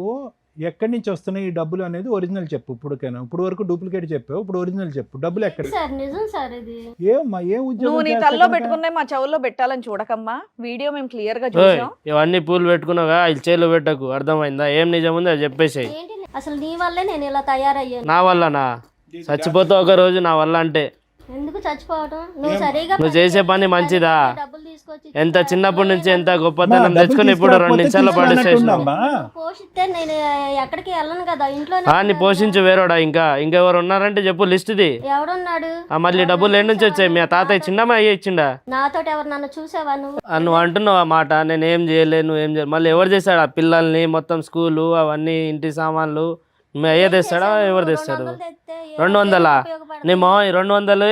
ఎక్కడి నుంచి వస్తున్నాయి ఈ డబ్బులు అనేది ఒరిజినల్ చెప్పు. ఇప్పటికైనా, ఇప్పుడు వరకు డూప్లికేట్ చెప్పావు, ఇప్పుడు ఒరిజినల్ చెప్పు. డబ్బులు ఎక్కడ? సార్ నిజం సార్ ఇది. ఏమ్మా ఏం నువ్వు ఉద్యోగం నీ చేస్తా తల్లో కనుక? పెట్టుకున్నాయి మా చెవుల్లో పెట్టాలని చూడకమ్మా. వీడియో మేము క్లియర్ గా ఓయ్, చూసాం. ఇవన్నీ పూలు పెట్టుకున్నావుగా, ఇది చేలో పెట్టకు. అర్థమైందా? ఏం నిజం ఉంది అది చెప్పేసాయి. ఏంటి అసలు నీ వల్లే నేను ఇలా తయారయ్యాను. నా వల్లనా? చచ్చిపోతావు ఒక రోజు నా వల్ల అంటే. ఎందుకు చచ్చిపోవటం? నువ్వు సరిగా నువ్వు చేసే పని మంచిదా? డబ్బులు తీసుకొచ్చి ఎంత చిన్నప్పటి నుంచి ఎంత అమ్మా, గొప్పతనం డబ్బులు తెచ్చుకుని ఇప్పుడు 2 నిమిషాల్లో పడేసేసినావు. తీసుకురాకపోతే పోషిస్తే నేను ఎక్కడికి వెళ్ళను కదా, ఇంట్లో నీ పోషించు వేరోడా. ఇంకెవరు ఉన్నారంటే చెప్పు, లిస్ట్ ది. ఎవడున్నాడు? మళ్ళీ డబ్బులు ఏం నుంచి వచ్చాయి? మీ తాతయ్య చిన్నమ్మ అయ్యి ఇచ్చిండా? నాతోటి ఎవరు నన్ను చూసావా నువ్వు? నువ్వు అంటున్నావు ఆ మాట, నేను ఏం చేయలేదు, నువ్వు ఏం చేయలేదు. మళ్ళీ ఎవరు చేస్తాడు? ఆ పిల్లల్ని మొత్తం స్కూలు అవన్నీ ఇంటి సామాన్లు మీ అయ్యే తెస్తాడా? ఎవరు తెస్తాడు? 200? నీ మా 200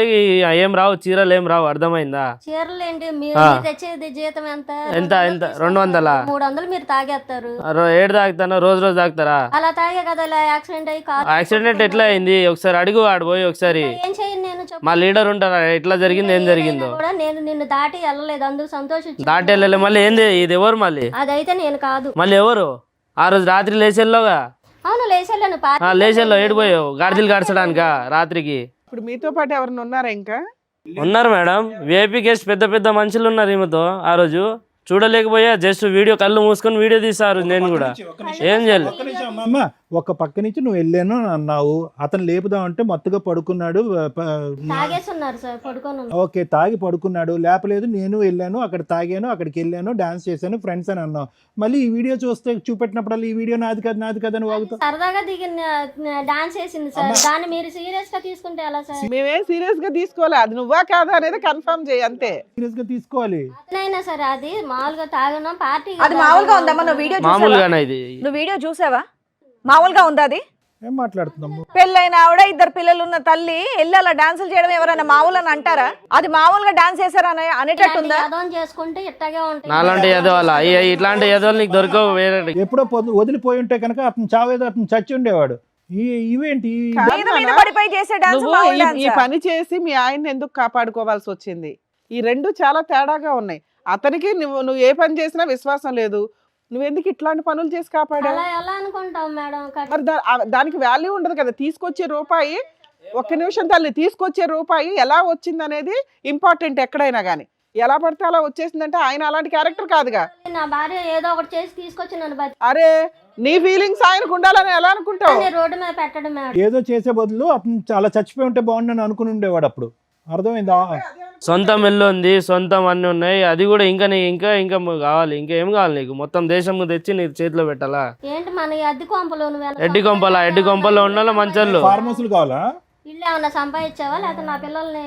ఏం రావు, చీరలు ఏం రావు. అర్థమైందా? చీరలు ఏంటి మీరు తెచ్చేది? జీతం ఎంత? ఎంత 200? 300 మీరు తాగేస్తారు. ఏడు తాగుతాను, రోజు తాగుతారా? అలా తాగే కదా ఇలా యాక్సిడెంట్ అయ్యి కారు. యాక్సిడెంట్ ఎట్లా అయింది ఒకసారి అడుగు, ఆడిపోయి ఒకసారి. ఏం చేయను నేను చెప్పు. మా లీడర్ ఉంటారా, ఎట్లా జరిగింది ఏం జరిగిందో. కూడా నేను నిన్ను దాటి వెళ్ళలేదు, అందుకు సంతోషించు. దాటి వెళ్ళలే. మళ్ళీ ఏంది ఇది? ఎవరు మళ్ళీ? అదైతే నేను కాదు. మళ్ళీ ఎవరు? ఆ రోజు రాత్రి లేచెల్లోగా. అవును లేచెళ్ళాను. లేచెల్లో ఏడిపోయావు? గాడిదలు గాడ్చడానికా రాత్రికి? ఇప్పుడు మీతో పాటు ఎవరైనా ఉన్నారా ఇంకా? ఉన్నారు మేడం, విఐపీ గెస్ట్ పెద్ద పెద్ద మనుషులు ఉన్నారు ఈమెతో. ఆ రోజు చూడలేకపోయా, జస్ట్ వీడియో కళ్ళు మూసుకొని వీడియో తీసారు. నేను కూడా ఏం చేయలేదు. అమ్మ ఒక పక్క నుంచి నువ్వు వెళ్ళాను అని అన్నావు, అతను లేపుదామంటే మత్తుగా పడుకున్నాడు. తాగేస్తున్నారు సార్, పడుకొని ఓకే, తాగి పడుకున్నాడు, లేపలేదు, నేను వెళ్ళాను అక్కడ తాగాను, అక్కడికి వెళ్ళాను, డాన్స్ చేశాను, ఫ్రెండ్స్ అని అన్నావు. మళ్ళీ ఈ వీడియో చూస్తే చూపెట్టినప్పుడు ఈ వీడియో నాది కాదు నాది కాదు అని వాగుతావు. సరదాగా దిగిన డాన్స్ చేసింది సార్, దాన్ని మీరు సీరియస్ గా తీసుకుంటే ఎలా సార్? మేమేం సీరియస్ గా తీసుకోవాలి, అది నువ్వా కాదా అనేది కన్ఫర్మ్ చేయి అంతే. సీరియస్ గా తీసుకోవాలి. అతనైనా సరే అది మామూలుగా తాగడం పార్టీ. అది మామూలుగా ఉందమ్మా? నువ్వు వీడియో చూసావా? మామూలుగానే ఇది. నువ్వు వీడియో చూసావా? మామూలుగా ఉందా అది? ఏం మాట్లాడుతున్నాము? పెళ్ళైన ఆవిడ, 2 పిల్లలు ఉన్న తల్లి వెళ్ళి అలా డాన్సులు చేయడం ఎవరైనా మామూలు అని అంటారా? అది మామూలుగా డాన్స్ చేశారని అనేటట్టుందా? చేసుకుంటే ఇట్టగే ఉంటాయి. నాలాంటి ఎదవాళ్ళ ఇట్లాంటి ఎదవాళ్ళు నీకు దొరకవు వేరే. ఎప్పుడో వదిలిపోయి ఉంటే కనుక అతను చావేదో అతను చచ్చి ఉండేవాడు. ఇవేంటి మీద మీద పడిపోయి చేసే డాన్స్ నువ్వు మామూలు ఈ డాన్సా? పని చేసి మీ ఆయన్ని ఎందుకు కాపాడుకోవాల్సి వచ్చింది? ఈ రెండు చాలా తేడాగా ఉన్నాయి. అతనికి నువ్వు ఏ పని చేసినా విశ్వాసం లేదు, నువ్వెందుకు ఇట్లాంటి పనులు చేసి కాపాడా? అలా ఎలా అనుకుంటాం మేడం? మరి దానికి వాల్యూ ఉండదు కదా. తీసుకొచ్చే రూపాయి, ఒక్క నిమిషం తల్లి, తీసుకొచ్చే రూపాయి ఎలా వచ్చింది అనేది ఇంపార్టెంట్ ఎక్కడైనా కానీ. ఎలా పడితే అలా వచ్చేసిందంటే ఆయన అలాంటి క్యారెక్టర్ కాదుగా. నా భార్య ఏదో ఒకటి చేసి తీసుకొచ్చి నన్ను అరే నీ ఫీలింగ్స్ ఆయనకు ఉండాలని ఎలా అనుకుంటావు? రోడ్డు మీద పెట్టడం మేడం. ఏదో చేసే బదులు అతను చాలా చచ్చిపోయి ఉంటే బాగుండని అనుకుని ఉండేవాడు అప్పుడు. అర్థమైందా? సొంతం ఇల్లు ఉంది, సొంతం అన్నీ ఉన్నాయి, అది కూడా ఇంకా ఇంకా ఇంకా కావాలి. ఇంకా ఏం కావాలి నీకు? మొత్తం దేశం తెచ్చి నీ చేతిలో పెట్టాలా? ఏంటి మన అద్దె కొంపలో ఎడ్డి కొంపలో ఉన్న మంచోళ్ళు. ఫార్మర్స్లు కావాలా? ఇల్లు ఏమన్నా సంపాదించావా? లేకపోతే నా పిల్లల్ని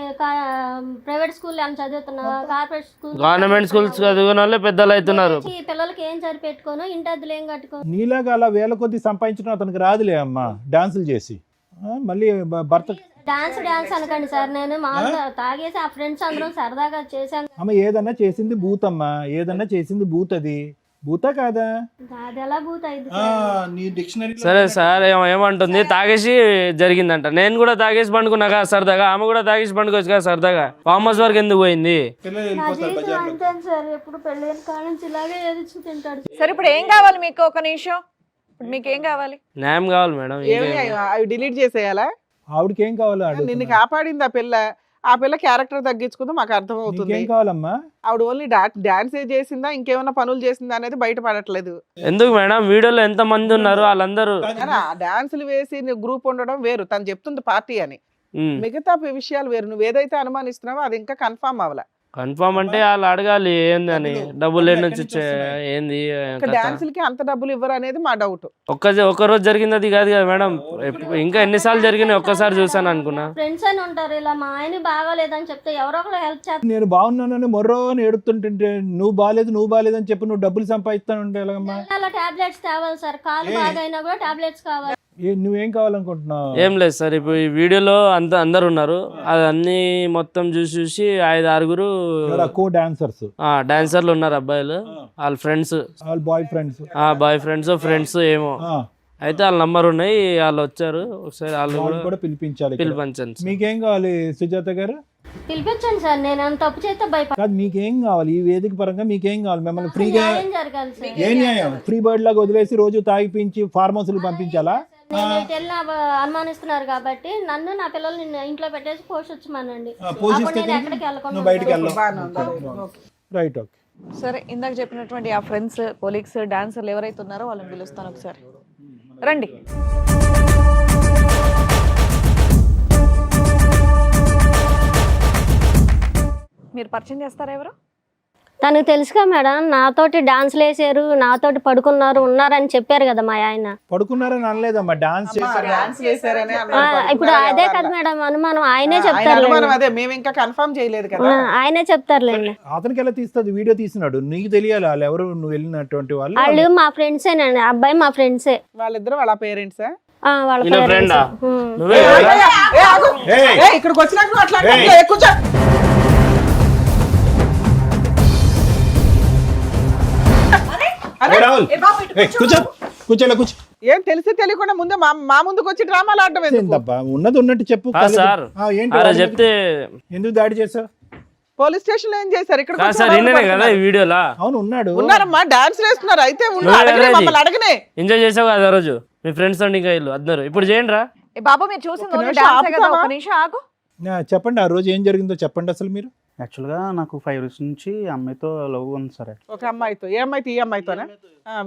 ప్రైవేట్ స్కూల్ ఏమైనా చదువుతున్నావా? కార్పొరేట్ స్కూల్, గవర్నమెంట్ స్కూల్స్ చదివిన వాళ్ళే పెద్దలు అవుతున్నారు. ఈ పిల్లలకి ఏం సరిపెట్టుకోను, ఇంటి అద్దెలు ఏం కట్టుకోను. నీలాగా అలా వేల కొద్ది సంపాదించడం అతనికి రాదులే అమ్మా, డాన్సులు చేసి. మళ్ళీ భర్త డాన్స్ అనకండి సార్, నేను మామూలుగా తాగేసి ఆ ఫ్రెండ్స్ అందరం సరదాగా చేశాను. అమ్మ ఏదన్నా చేసింది బూత్ అమ్మా, ఏదన్నా చేసింది బూత్. అది బూతా కాదా? అది ఎలా భూత అయింది? నీ డిక్షనరీ. సరే సార్, ఏమంటుంది? తాగేసి జరిగిందంట. నేను కూడా తాగేసి పండుకున్నా కదా సరదాగా, ఆమె కూడా తాగేసి పండుకోవచ్చు కదా సరదాగా. ఫామ్ హౌస్ వరకు ఎందుకు పోయింది? నా జీవితం అంతే సార్, ఎప్పుడు పెళ్ళైన కాడ నుంచి ఇలాగే ఏది తింటాడు. సరే ఇప్పుడు ఏం కావాలి మీకు? ఒక నిమిషం, ఇప్పుడు మీకు ఏం కావాలి? న్యాయం కావాలి మేడం. అవి డిలీట్ చేసేయాలా? ఆవిడకి ఏం కావాలో నిన్ను కాపాడింది ఆ పిల్ల క్యారెక్టర్ తగ్గించుకుందో మాకు అర్థమవుతుంది. ఏం కావాలమ్మా? ఆవిడ ఓన్లీ డాన్స్ చేసిందా ఇంకేమైనా పనులు చేసిందా అనేది బయటపడట్లేదు. ఎందుకు మేడం? వీడియోలో ఎంత మంది ఉన్నారు, వాళ్ళందరూ డాన్సులు వేసి గ్రూప్ ఉండడం వేరు, తను చెప్తుంది పార్టీ అని. మిగతా విషయాలు వేరు. నువ్వు ఏదైతే అనుమానిస్తున్నావో అది ఇంకా కన్ఫర్మ్ అవ్వలే. కన్ఫర్మ్ అంటే వాళ్ళు అడగాలి ఏంది అని, డబ్బులు ఏ నుంచి ఏంది. డాన్సులకి అంత డబ్బులు ఇవ్వరు అనేది మా డౌట్. ఒక్క రోజు జరిగింది అది కాదు కదా మేడం, ఇంకా ఎన్నిసార్లు జరిగినాయి ఒక్కసారి చూసాను అనుకున్నా. ఫ్రెండ్స్ అని ఉంటారు, ఇలా మా ఆయన బాగాలేదని చెప్తే ఎవరో ఒకరు హెల్ప్ చేస్తారు. నేను బాగున్నానని మొర్రో అని ఏడుతుంటే నువ్వు బాగాలేదు అని చెప్పి నువ్వు డబ్బులు సంపాదిస్తానంటే ఎలాగమ్మా? టాబ్లెట్స్ తేవాలి సార్, కాలు బాగైనా కూడా టాబ్లెట్స్ కావాలి. నువ్వేం కావాలనుకుంటున్నావు? ఏం లేదు సార్, ఇప్పుడు ఈ వీడియోలో అందరు ఉన్నారు, అది అన్ని మొత్తం చూసి 5-6 డాన్సర్లు ఉన్నారు అబ్బాయిలు, వాళ్ళ ఫ్రెండ్స్, బాయ్ ఫ్రెండ్స్ ఏమో. అయితే వాళ్ళ నంబర్ ఉన్నాయి, వాళ్ళు వచ్చారు, ఒకసారి వాళ్ళు కూడా పిలిపించండి. మీకేం కావాలి సుజాత గారు? పిలిపించండి సార్, నేను తప్పు చేస్తే భయపడదు. మీకేం కావాలి? ఈ వేదిక పరంగా మీకేం కావాలి? మిమ్మల్ని ఫ్రీగా జరగాలి. ఏ న్యాయం? ఫ్రీ బర్డ్ లాగా వదిలేసి రోజు తాగిపించి ఫార్మర్స్లు పంపించాలా? అనుమానిస్తున్నారు కాబట్టి నన్ను నా పిల్లల్ని ఇంట్లో పెట్టేసి పోషించమనండి. Right, okay. సరే, ఇందాక చెప్పినటువంటి ఆ ఫ్రెండ్స్, కొలీగ్స్, డాన్సర్లు ఎవరైతే ఉన్నారో వాళ్ళని పిలుస్తాను. ఒకసారి రండి. మీరు పరిచయం చేస్తారా ఎవరు? తనకు తెలుసుగా మేడం, నాతోటి డాన్స్లు వేసారు, నాతోటి పడుకున్నారు, ఉన్నారని చెప్పారు కదా మా ఆయన. పడుకున్నారని అనలేదమ్మా, డాన్స్ చేశారని. ఇప్పుడు అదే కదా మేడం అనుమానం, ఆయనే చెప్తారు. ఆయనే చెప్తారులేండి. అతనికి ఎలా తీస్తుంది? వీడియో తీసినాడు, నీకు తెలియాలి వాళ్ళు ఎవరు, నువ్వు వెళ్ళినటువంటి వాళ్ళు. వాళ్ళు మా ఫ్రెండ్సేనండి, అబ్బాయి మా ఫ్రెండ్సే. వాళ్ళిద్దరు వాళ్ళ పేరెంట్సా? వాళ్ళ పేరెంట్స్. ఇక్కడికి వచ్చినప్పుడు అట్లా ఏం తెలిసి తెలియకుండా ముందే మా ముందుకు వచ్చి డ్రామాలు ఆడటం ఉన్నది ఉన్నట్టు చెప్పు. చెప్తే ఎందుకు దాడి చేసావు? పోలీస్ స్టేషన్ లో ఏం చేశారు? ఇక్కడ అవును ఉన్నారమ్మా, డాన్స్ వేస్తున్నారు. అయితే అడగనే ఎంజాయ్ చేసావు కదా రోజు మీ ఫ్రెండ్స్ అందరు. ఇప్పుడు చేయండి రా బాబు, మీరు చూసింది డాన్స్ కదా? ఒక నిమిషం ఆగు. చెప్పండి ఆ రోజు ఏం జరిగిందో చెప్పండి అసలు మీరు. యాక్చువల్గా నాకు 5 ఇయర్స్ నుంచి అమ్మాయితో లవ్ ఉంది సార్. ఒక అమ్మాయితో, ఏ అమ్మాయితో? ఈ అమ్మాయితోనా?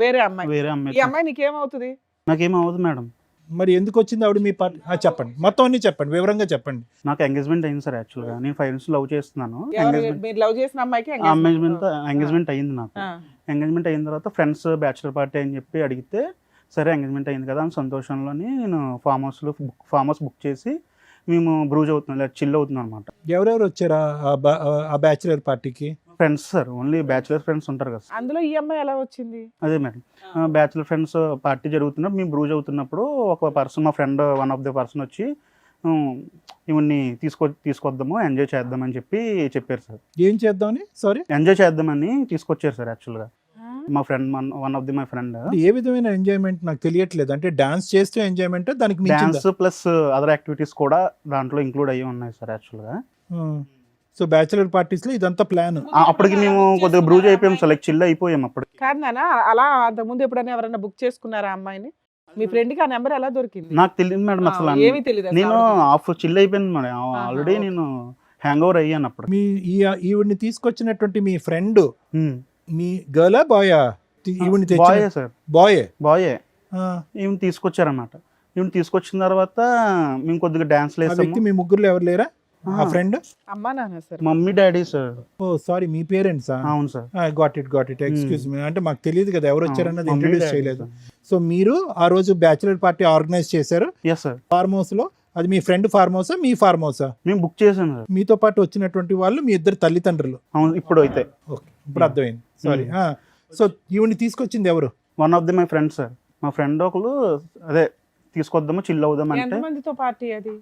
వేరే అమ్మాయి. వేరే ఈ అమ్మాయి అమ్మాయి నీకేమవుతుంది? నాకేమవుతుంది మేడం. మరి ఎందుకు వచ్చింది ఆవిడ మీ పార్టీ? చెప్పండి, మొత్తం అన్ని చెప్పండి, వివరంగా చెప్పండి. నాకు ఎంగేజ్మెంట్ అయింది సార్. యాక్చువల్గా నేను 5 ఇయర్స్ లవ్ చేస్తున్నాను. మీరు లవ్ చేసిన అమ్మాయికి ఎంగేజ్మెంట్ అయింది నాకు. ఎంగేజ్మెంట్ అయిన తర్వాత ఫ్రెండ్స్ బ్యాచులర్ పార్టీ అని చెప్పి అడిగితే సరే ఎంగేజ్మెంట్ అయింది కదా అని సంతోషంలోని నేను ఫామ్ హౌస్ బుక్ చేసి మేము బ్రూజ్ అవుతున్నాం, లేదా చిల్ అవుతున్నాం అనమాట. ఎవరెవరు వచ్చారా ఆ బ్యాచులర్ పార్టీకి? Friends sir, only bachelor friends ఉంటారు కదా. అందులో ఈ అమ్మాయి ఎలా వచ్చింది? అదే మేడం, బ్యాచులర్ ఫ్రెండ్స్ పార్టీ జరుగుతున్నప్పుడు మేము బ్రూజ్ అవుతున్నప్పుడు ఒక పర్సన్, మా friend one of the person వచ్చి ఇవన్నీ తీసుకొద్దాము, ఎంజాయ్ చేద్దామని చెప్పారు సార్. ఏం చేద్దామని? సారీ, ఎంజాయ్ చేద్దామని తీసుకొచ్చారు సార్. యాక్చువల్గా మా friend, one of the my friend. ఏ విధమైన ఎంజాయ్మెంట్ నాకు తెలియట్లేదు. అంటే డాన్స్ చేస్తూ ఎంజాయ్మెంట్, దానికి డాన్స్ ప్లస్ అదర్ యాక్టివిటీస్ కూడా దాంట్లో ఇంక్లూడ్ అయ్యి ఉన్నాయి సార్. యాక్చువల్గా సో బ్యాచులర్ పార్టీస్ లో ఇదంతా ప్లాన్. అప్పటికి మేము కొద్దిగా బ్రూజ్ అయిపోయాం సార్, లైక్ చిల్ అయిపోయాం అప్పటికి. కాదు నాన్న, అలా అంతకుముందు ఎప్పుడైనా ఎవరైనా బుక్ చేసుకున్నారా అమ్మాయిని? మీ ఫ్రెండ్ కి ఆ నెంబర్ ఎలా దొరికింది? నాకు తెలియదు మేడం అసలు. ఏమీ తెలియదు. నేను ఆఫ్ చిల్ అయిపోయాను మేడం. ఆల్రెడీ నేను హ్యాంగ్ ఓవర్ అయ్యాను అప్పుడు. మీ ఈవిడ్ని తీసుకొచ్చినటువంటి మీ ఫ్రెండ్ మీ గర్లా బాయా? బాయే సార్. బాయే ఆ, ఈమె తీసుకొచ్చారన్నమాట. ఈమె తీసుకొచ్చిన తర్వాత మేము కొద్దిగా డాన్స్ ఆ వ్యక్తి వేసాము. మీ ముగ్గురులో ఎవరు లేరా? ఆ ఫ్రెండ్? అమ్మా నాన్న sir. Mummy daddy sir. Oh sorry, మీ పేరెంట్స్? అవును sir. Got it excuse me. అంటే మాకు తెలియదు కదా ఎవరు వచ్చారన్నది, మమ్మీ ఇంట్రడ్యూస్ డాడీ చేయలేదు. సార్. సో మీరు ఆ రోజు బ్యాచులర్ పార్టీ ఆర్గనైజ్ చేశారు ఎస్ సార్. ఫార్మ్ హౌస్ లో. అది మీ ఫ్రెండ్ ఫార్మ్ హౌసా, మీ ఫార్మ్ హౌసా? మేము బుక్ చేసాను సార్. మీతో పాటు వచ్చినటువంటి వాళ్ళు మీ ఇద్దరు తల్లిదండ్రులు? అవును, ఇప్పుడు అయితే. ఓకే, ఇప్పుడు అర్థమైంది. సారీ. సో ఈవిడ్ని తీసుకొచ్చింది ఎవరు? One of the my friend sir. మా ఫ్రెండ్ ఒకరు అదే తీసుకొద్దాము, చిల్ అవుదాం అంటే ఎంతమందితో పార్టీ అది?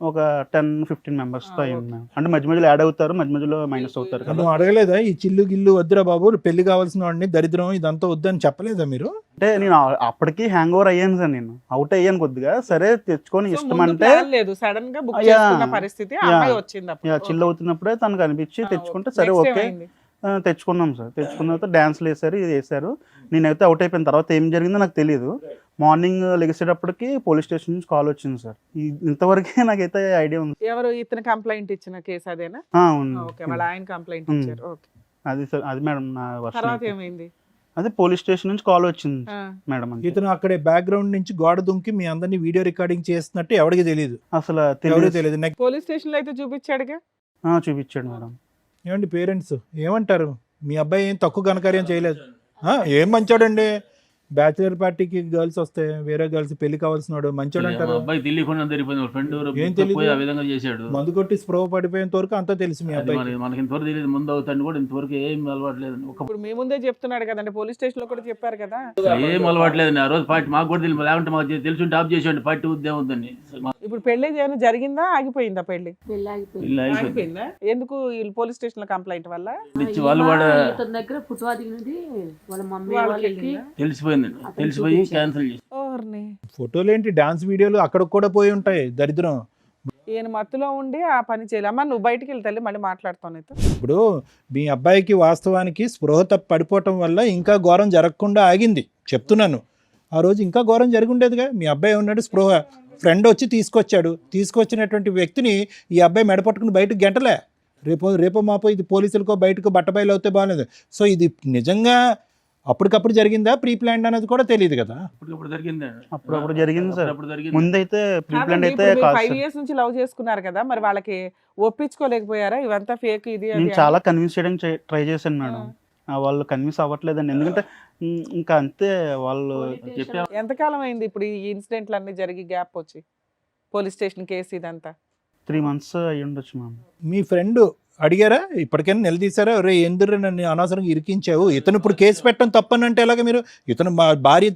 ఒక 10-15 మెంబర్స్తో అయింది మ్యామ్. అంటే మధ్య మధ్యలో యాడ్ అవుతారు, మధ్య మధ్యలో మైనస్ అవుతారు కదా. నువ్వు అడగలేదా ఈ చిల్లు గిల్లు వద్దురా బాబు, పెళ్లి కావాల్సిన వాడిని, దరిద్రం ఇదంతా వద్దని చెప్పలేదా మీరు? అంటే నేను అప్పటికి హ్యాంగ్ ఓవర్ అయ్యాను సార్. నేను అవుట్ అయ్యాను కొద్దిగా. సరే తెచ్చుకొని సో ఇష్టం ముందు అంటే ప్లాన్ లేదు, సడన్ గా బుక్ చేసుకున్న పరిస్థితి. ఆ అమ్మాయి వచ్చింది అప్పుడు. చిల్ అవుతున్నప్పుడే తనకు అనిపించి తెచ్చుకుంటే సరే Next ఓకే ఏమైంది? తెచ్చుకున్నాం సార్. తెచ్చుకున్న తర్వాత డ్యాన్స్లు వేసారు, ఇది వేసారు. నేనైతే అవుట్ అయిపోయిన తర్వాత ఏం జరిగిందో నాకు తెలియదు. మార్నింగ్ లెగిసేటప్పటికి పోలీస్ స్టేషన్ నుంచి కాల్ వచ్చింది సార్. ఇంతవరకే నాకైతే ఐడియా ఉంది. ఎవరు ఇతను కంప్లైంట్ ఇచ్చిన కేసు అదేనా? అవును. ఓకే, వాళ్ళ ఆయన కంప్లైంట్ ఇచ్చారు. ఓకే, అది సార్, అది మేడం నా తర్వాత వర్షన్. ఏమైంది? అదే పోలీస్ స్టేషన్ నుంచి కాల్ వచ్చింది ఆ, మేడం. అంతే. ఇతను అక్కడే బ్యాక్గ్రౌండ్ నుంచి గోడ దుంకి మీ అందరినీ వీడియో రికార్డింగ్ చేస్తున్నట్టు ఎవరికి తెలియదు, అసలు ఎవరికి తెలియదు. తెలియదు. పోలీస్ స్టేషన్ లో అయితే చూపించాడుగా. చూపించాడు మేడం. ఏమండి పేరెంట్స్ ఏమంటారు? మీ అబ్బాయి ఏం తక్కువ ఘనకార్యం చేయలేదు. ఏం మంచోడండి, బ్యాచులర్ పార్టీకి గర్ల్స్ వస్తే వేరే గర్ల్స్ పెళ్లి కావాల్సిన వాడు మంచోడు అంటారు. అబ్బాయి తెలియకుండా జరిగిపోయింది. ఫ్రెండ్ ఏం తెలియదు? ఆ విధంగా చేశాడు. మందు కొట్టి స్ప్రో పడిపోయేంత వరకు అంతా తెలుసు మీ అబ్బాయి. మనకి ఇంతవరకు తెలియదు. ముందు అవుతాడు కూడా ఇంతవరకు ఏం అలవాట్లేదు. ఇప్పుడు మీ ముందే చెప్తున్నాడు కదండి, పోలీస్ స్టేషన్ లో కూడా చెప్పారు కదా. ఏం అలవాట్లేదు. ఆ రోజు పార్టీ మాకు కూడా తెలియదు. లేకుంటే మాకు తెలిసి ఆఫ్ చేసేవాడి పార్టీ ఉద్యమం ఉందని. ఇప్పుడు పెళ్లి ఏమైనా జరిగిందా, ఆగిపోయిందా పెళ్లి? పెళ్ళి ఆగిపోయింది. ఆగిపోయిందా? ఎందుకు? వీళ్ళు పోలీస్ స్టేషన్ లో కంప్లైంట్ వల్ల ఇచ్చి వాళ్ళు కూడా ఇతని దగ్గర పుట్టువాది నుండి వాళ్ళ మమ్మీ వాళ్ళకి వాళ్ళకి వెళ్ళిందా? తెలిసిపోయిందండి. తెలిసిపోయి క్యాన్సిల్ చేసి ఓర్ని. ఫోటోలు ఏంటి, డాన్స్ వీడియోలు అక్కడ కూడా పోయి ఉంటాయి. దరిద్రం. ఈయన మత్తులో ఉండి ఆ పని చేయాలి. అమ్మా నువ్వు బయటికి వెళ్తాలి, మళ్ళీ మాట్లాడుతాను నీతో. ఇప్పుడు మీ అబ్బాయికి వాస్తవానికి స్పృహ తప్పి పడిపోవటం వల్ల ఇంకా ఘోరం జరగకుండా ఆగింది చెప్తున్నాను. ఆ రోజు ఇంకా ఘోరం జరిగి ఉండేదిగా. మీ అబ్బాయి ఉన్నాడు, స్పృహ ఫ్రెండ్ వచ్చి తీసుకొచ్చాడు. తీసుకొచ్చినటువంటి వ్యక్తిని ఈ అబ్బాయి మెడపట్టుకుని బయటకు గెంటలే. రేపో మాపో ఇది పోలీసులకో బయటకు బట్టబయలు అవుతే బాగాలేదు. సో ఇది నిజంగా అప్పటికప్పుడు జరిగిందా, ప్రీ ప్లాన్ అనేది కూడా తెలియదు కదా. అప్పటికప్పుడు జరిగింది. అప్పుడప్పుడు జరిగింది సార్. అప్పుడు జరిగింది. ముందైతే ప్రీ ప్లాన్ అయితే ఇప్పుడు కాదు 5 సార్. years నుంచి లవ్ చేసుకున్నారు కదా, మరి వాళ్ళకి ఒప్పించుకోలేకపోయారా? ఇవంతా ఫేక్ ఇది అది నేను అని? చాలా కన్విన్స్ చేయడానికి ట్రై చేశాను మేడం. వాళ్ళు కన్విన్స్ అవ్వట్లేదండి. ఎందుకంటే ఇంకా అంతే వాళ్ళు చెప్పే. ఎంతకాలం అయింది ఇప్పుడు ఈ ఇన్సిడెంట్లు అన్ని జరిగి గ్యాప్ వచ్చి? పోలీస్ స్టేషన్ కేసు ఇదంతా 3 months అయ్యి ఉండొచ్చు మ్యామ్. మీ ఫ్రెండ్ అడిగారా ఇప్పటికైనా నిలదీశారా? రే ఎందుకు నన్ను అనవసరంగా ఇరికించావు, ఇతను ఇప్పుడు కేసు పెట్టడం తప్పనంటే ఎలాగ? మీరు ఇతను మా భార్య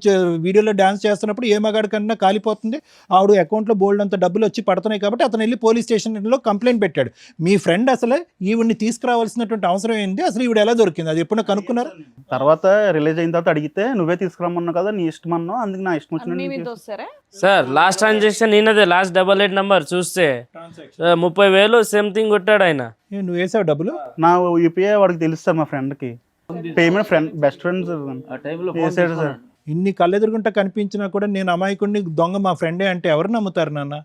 వీడియోలో డాన్స్ చేస్తున్నప్పుడు ఏ మగాడి కన్నా కాలిపోతుంది, ఆవిడ అకౌంట్లో బోల్డ్ అంత డబ్బులు వచ్చి పడుతున్నాయి కాబట్టి అతను వెళ్ళి పోలీస్ స్టేషన్లో కంప్లైంట్ పెట్టాడు. మీ ఫ్రెండ్ అసలు ఈవిడ్ని తీసుకురావాల్సినటువంటి అవసరం ఏంది, అసలు ఈవిడ ఎలా దొరికింది, అది ఎప్పుడో కనుక్కున్నారు? తర్వాత రిలీజ్ అయిన తర్వాత అడిగితే నువ్వే తీసుకురమ్మన్నావు కదా, నీ ఇష్టం అన్నావు, అందుకు నా ఇష్టం మీ మీద వచ్చిన వస్తారా? సార్ లాస్ట్ ట్రాన్సాక్షన్ నేనదే, లాస్ట్ 88 నంబర్ చూస్తే 30,000 సంథింగ్ కొట్టాడు ఆయన. నువ్వు వేసావు డబ్బులు? నా యూపీఐ వాడికి తెలుసు సార్, మా ఫ్రెండ్కి పేమెంట్ బెస్ట్ ఫ్రెండ్స్ ఆ టైంలో చేశాడు సార్. ఇన్ని కళ్ళెదురుగుంటా కనిపించినా కూడా నేను అమాయకుడిని దొంగ మా ఫ్రెండే అంటే ఎవరు నమ్ముతారు నాన్న?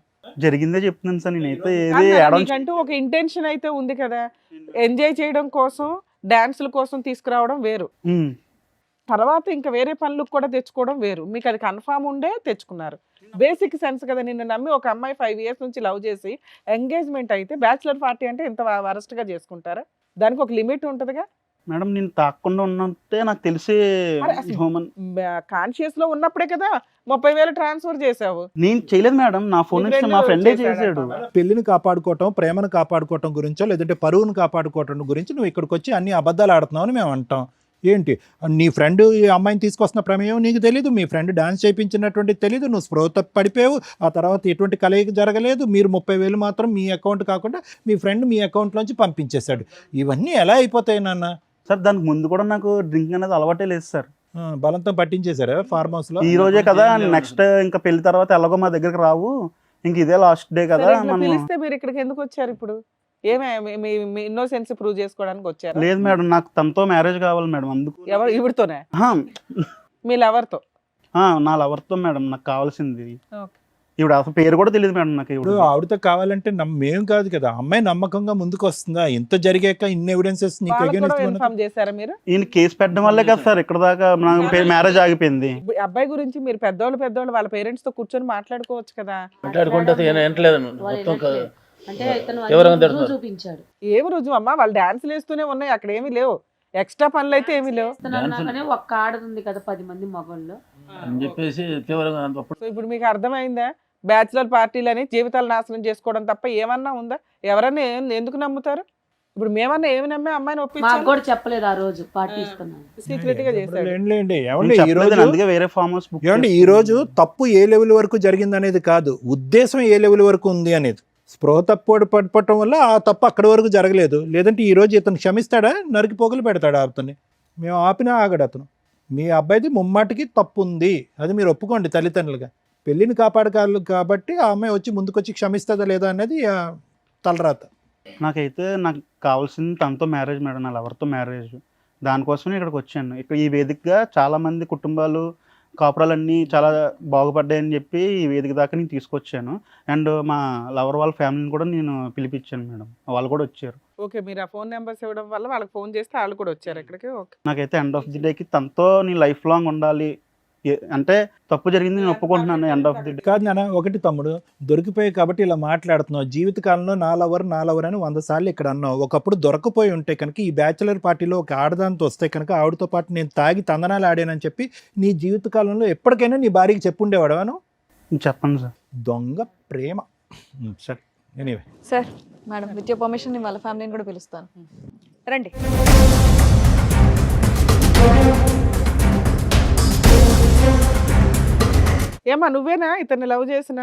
జరిగిందే చెప్తున్నాను సార్, నేనైతే ఏది కాదు, యాడ్ మీకంటూ ఒక ఇంటెన్షన్ అయితే ఉంది కదా, ఎంజాయ్ చేయడం కోసం డాన్సుల కోసం తీసుకురావడం వేరు, తర్వాత ఇంకా వేరే పనులకు కూడా తెచ్చుకోవడం వేరు. మీకు అది కన్ఫామ్ ఉండే తెచ్చుకున్నారు. బేసిక్ సెన్స్ కదా, నిన్ను నమ్మి ఒక అమ్మాయి 5 years నుంచి లవ్ చేసి ఎంగేజ్మెంట్ అయితే బ్యాచులర్ పార్టీ అంటే ఇంత వరస్ట్గా చేసుకుంటారా? దానికి ఒక లిమిట్ ఉంటుందిగా మేడం. నేను తాకుండా ఉన్నట్టే నాకు తెలిసి హ్యూమన్ కాన్షియస్ లో ఉన్నప్పుడే కదా 30,000 ట్రాన్స్ఫర్ చేసావు. నేను చేయలేదు మేడం, నా ఫోన్ నీ నుంచి friend మా ఫ్రెండే చేశాడంట. చేశాడు. పెళ్లిని కాపాడుకోవటం, ప్రేమను కాపాడుకోవటం గురించో లేదంటే పరువును కాపాడుకోవటం గురించి నువ్వు ఇక్కడికి వచ్చి అన్ని అబద్ధాలు ఆడుతున్నావు అని మేము అంటాం. ఏంటి నీ ఫ్రెండ్ ఈ అమ్మాయిని తీసుకొస్తున్న ప్రమేయం నీకు తెలీదు, మీ ఫ్రెండ్ డాన్స్ చేయించినటువంటిది తెలీదు, నువ్వు స్పృహ పడిపోయావు, ఆ తర్వాత ఎటువంటి కలయిక జరగలేదు, మీరు 30,000 మాత్రం మీ అకౌంట్ కాకుండా మీ ఫ్రెండ్ మీ అకౌంట్లోంచి పంపించేశాడు. ఇవన్నీ ఎలా అయిపోతాయి నాన్న? సార్ దానికి ముందు కూడా నాకు డ్రింక్ అనేది అలవాటే లేదు సార్. బలంతో పట్టించేశారా ఫార్మ్ హౌస్లో? ఈ రోజే కదా, నెక్స్ట్ ఇంకా పెళ్లి తర్వాత ఎలాగో మా దగ్గరికి రావు, ఇంక ఇదే లాస్ట్ డే కదా. సరే, ఇట్లా మనం పిలిస్తే మీరు ఇక్కడికి ఎందుకు వచ్చారు ఇప్పుడు? ఏమే మీ ఇన్నోసెన్స్ ప్రూవ్ చేసుకోవడానికి వచ్చారు? లేదు మేడం, నాకు తనతో మ్యారేజ్ కావాలి మేడం, అందుకు. ఎవరు? ఇవిడితోనే? ఆహా, మీ లవర్తో? నా లవర్తో మేడం నాకు కావాల్సింది. ఇప్పుడు అసలు పేరు కూడా తెలియదు మేడం నాకు. ఇప్పుడు ఆవిడతో కావాలంటే మేము కాదు కదా, అమ్మాయి నమ్మకంగా ముందుకు వస్తుందా? ఇంత జరిగాక ఇన్ని ఎవిడెన్సెస్ నీకు ఇన్ఫార్మ్ చేశారా మీరు? ఈయన కేసు పెట్టడం వల్లే కదా సార్ ఇక్కడ దాకా మ్యారేజ్ ఆగిపోయింది. ఇప్పుడు అబ్బాయి గురించి మీరు పెద్దోళ్ళు వాళ్ళ పేరెంట్స్ తో కూర్చొని మాట్లాడుకోవచ్చు కదా. మాట్లాడుకుంటే వినట్లేదు మొత్తం అంటే ఇతను ఎవరైనా రుజువు తిడతారు. చూపించాడు. ఏం రుజువు అమ్మా, వాళ్ళు డాన్సులు వేస్తూనే ఉన్నాయి, అక్కడ ఏమీ లేవు, ఎక్స్ట్రా పనులు అయితే ఏమీ లేవు. ఇతను ఒక్క ఆడదుంది కదా 10 మంది మగళ్ళు అని చెప్పేసి తీవ్రంగా సో ఇప్పుడు మీకు అర్థమైందా? బ్యాచులర్ పార్టీలని జీవితాలు నాశనం చేసుకోవడం తప్ప ఏమన్నా ఉందా? ఎవరన్నా ఎందుకు నమ్ముతారు? ఇప్పుడు మేమన్నా ఏమి నమ్మే అమ్మాయిని మాకు ఒప్పించాలి? కూడా చెప్పలేదు ఆ రోజు పార్టీ ఇస్తున్నాను. సీక్రెట్ గా చేశాడు. అందుకే వేరే ఫార్మ్ హౌస్ బుక్ ఏమండి ఈ రోజు తప్పు ఏ లెవెల్ వరకు జరిగింది అనేది కాదు, ఉద్దేశం ఏ లెవెల్ వరకు ఉంది అనేది. స్పృహ తప్పు పడిపోవటం వల్ల ఆ తప్పు అక్కడి వరకు జరగలేదు. లేదంటే ఈ రోజు ఇతను క్షమిస్తాడా? నరికి పోగులు పెడతాడా అతన్ని? మేము ఆపినా ఆగడు అతను. మీ అబ్బాయిది ముమ్మాటికి తప్పు ఉంది, అది మీరు ఒప్పుకోండి తల్లిదండ్రులుగా. పెళ్ళిని కాపాడకాలు కాబట్టి ఆ అమ్మాయి వచ్చి ముందుకొచ్చి క్షమిస్తుందా లేదా అనేది తలరాత. నాకైతే నాకు కావాల్సింది తనతో మ్యారేజ్ మేడం, నా లవర్తో మ్యారేజ్. దానికోసమే ఇక్కడికి వచ్చాను. ఇక్కడ ఈ వేదికగా చాలామంది కుటుంబాలు కాపురాలన్నీ చాలా బాగుపడ్డాయని చెప్పి ఈ వేదిక దాకా నేను తీసుకొచ్చాను. అండ్ మా లవర్ వాళ్ళ ఫ్యామిలీని కూడా నేను పిలిపించాను మేడం, వాళ్ళు కూడా వచ్చారు. ఓకే, మీరు ఆ ఫోన్ నెంబర్స్ ఇవ్వడం వల్ల వాళ్ళకి ఫోన్ చేస్తే వాళ్ళు కూడా వచ్చారు ఇక్కడికి. ఓకే, నాకైతే ఎండ్ ఆఫ్ ది డేకి తనతో నేను లైఫ్ లాంగ్ ఉండాలి, అంటే తప్పు జరిగింది నేను ఒప్పుకుంటున్నాను. ఎండ్ ఆఫ్ ది డే కాదు నాన్న, ఒకటి తమ్ముడు దొరికిపోయి కాబట్టి ఇలా మాట్లాడుతున్నావు. జీవితకాలంలో నా లవర్ అని 100 సార్లు ఇక్కడ అన్నావు. ఒకప్పుడు దొరకపోయి ఉంటే కనుక ఈ బ్యాచులర్ పార్టీలో ఒక ఆడదాంతో వస్తే కనుక ఆవిడతో పాటు నేను తాగి తందనాలు ఆడానని చెప్పి నీ జీవితకాలంలో ఎప్పటికైనా నీ భార్యకి చెప్పుండేవాడవాను? చెప్పండి సార్. దొంగ ప్రేమ. సరే, anyway sir, madam with your permission వాళ్ళ ఫ్యామిలీని కూడా పిలుస్తాను. రండి. ఏమా నువ్వేనా ఇతన్ని లవ్ చేసిన?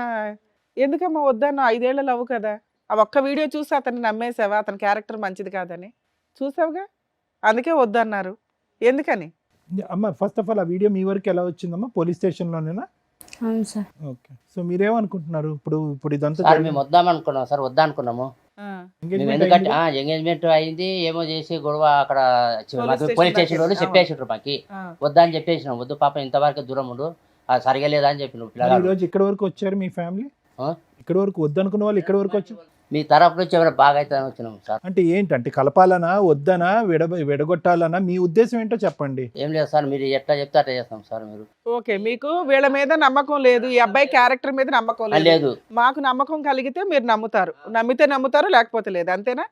ఎందుకమ్మా వద్దన్నా? 5 ఏళ్ల లవ్ కదా. ఆ ఒక్క వీడియో చూసి అతన్ని నమ్మేసావా? అతని క్యారెక్టర్ మంచిది కాదని చూసావుగా, అందుకే వద్దన్నారు. ఎందుకని? అమ్మ ఫస్ట్ ఆఫ్ ఆల్ ఆ వీడియో మీ వరకు ఎలా వచ్చిందమ్మా? పోలీస్ స్టేషన్లోనేనా? అవును సార్. ఓకే, సో మీరేమనుకుంటున్నారు ఇప్పుడు ఇదంతా సార్? మేము వద్దాం అనుకున్నాం సార్, వద్దనుకున్నాము. మేము ఎందుకంటే ఎంగేజ్మెంట్ అయింది ఏమో చేసి గొడవ అక్కడ పోలీస్ స్టేషన్ వాళ్ళు చెప్పేసిండ్రు మాకి, వద్దా అని చెప్పేసినాం. వద్దు పాప ఇంతవరకు దూరం ఉండు, సరిగా లేదా అని చెప్పి ఈ రోజు ఇక్కడ వరకు వచ్చారు మీ ఫ్యామిలీ? ఇక్కడ వరకు వద్దనుకున్న వాళ్ళు ఇక్కడ వరకు వచ్చి మీ తరపు నుంచి ఏమైనా బాగా అయితే వచ్చినాం సార్. అంటే ఏంటంటే కలపాలనా వద్దనా విడగొట్టాలనా మీ ఉద్దేశం ఏంటో చెప్పండి. ఏం లేదు సార్, మీరు ఎట్లా చెప్తే అట్లా చేస్తాం సార్. మీరు ఓకే, మీకు వీళ్ళ మీద నమ్మకం లేదు, ఈ అబ్బాయి క్యారెక్టర్ మీద నమ్మకం లేదు. మాకు నమ్మకం కలిగితే మీరు నమ్ముతారు, నమ్మితే నమ్ముతారు, లేకపోతే లేదు, అంతేనా?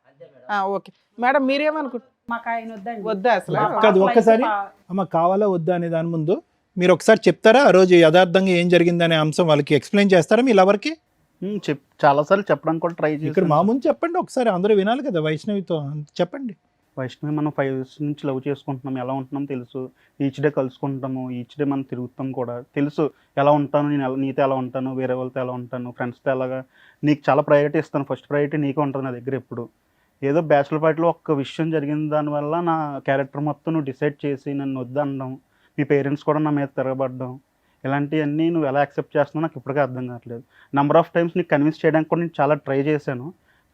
ఓకే మేడం, మీరేమనుకుంటున్నారు? మాకు ఆయన వద్దండి. వద్దా అసలు? కాదు, ఒక్కసారి అమ్మ కావాలా వద్దా అనే దాని ముందు మీరు ఒకసారి చెప్తారా? ఆ రోజు యథార్థంగా ఏం జరిగిందనే అంశం వాళ్ళకి ఎక్స్ప్లెయిన్ చేస్తారా మీ లవర్కి? చాలాసార్లు చెప్పడానికి కూడా ట్రై చేసి ఇక్కడ మా ముందు చెప్పండి ఒకసారి, అందరూ వినాలి కదా వైష్ణవితో, చెప్పండి. వైష్ణవి మనం 5 years నుంచి లవ్ చేసుకుంటున్నాం, ఎలా ఉంటున్నాం తెలుసు, ఈచ్ డే కలుసుకుంటాము, ఈచ్ డే మనం తిరుగుతాం కూడా తెలుసు, ఎలా ఉంటాను నేను, నీతో ఎలా ఉంటాను, వేరే వాళ్ళతో ఎలా ఉంటాను, ఫ్రెండ్స్తో ఎలాగా. నీకు చాలా ప్రయారిటీ ఇస్తాను, ఫస్ట్ ప్రయారిటీ నీకు ఉంటుంది నా దగ్గర ఎప్పుడు. ఏదో బ్యాచులర్ పార్టీలో ఒక్క విషయం జరిగిన దానివల్ల నా క్యారెక్టర్ మొత్తం నువ్వు డిసైడ్ చేసి నన్ను వద్దనడం, మీ పేరెంట్స్ కూడా నా మీద తిరగబడ్డం, ఇలాంటివన్నీ నువ్వు ఎలా యాక్సెప్ట్ చేస్తున్నావు నాకు ఇప్పటికే అర్థం కావట్లేదు. నెంబర్ ఆఫ్ టైమ్స్ నీకు కన్విన్స్ చేయడానికి కూడా నేను చాలా ట్రై చేశాను,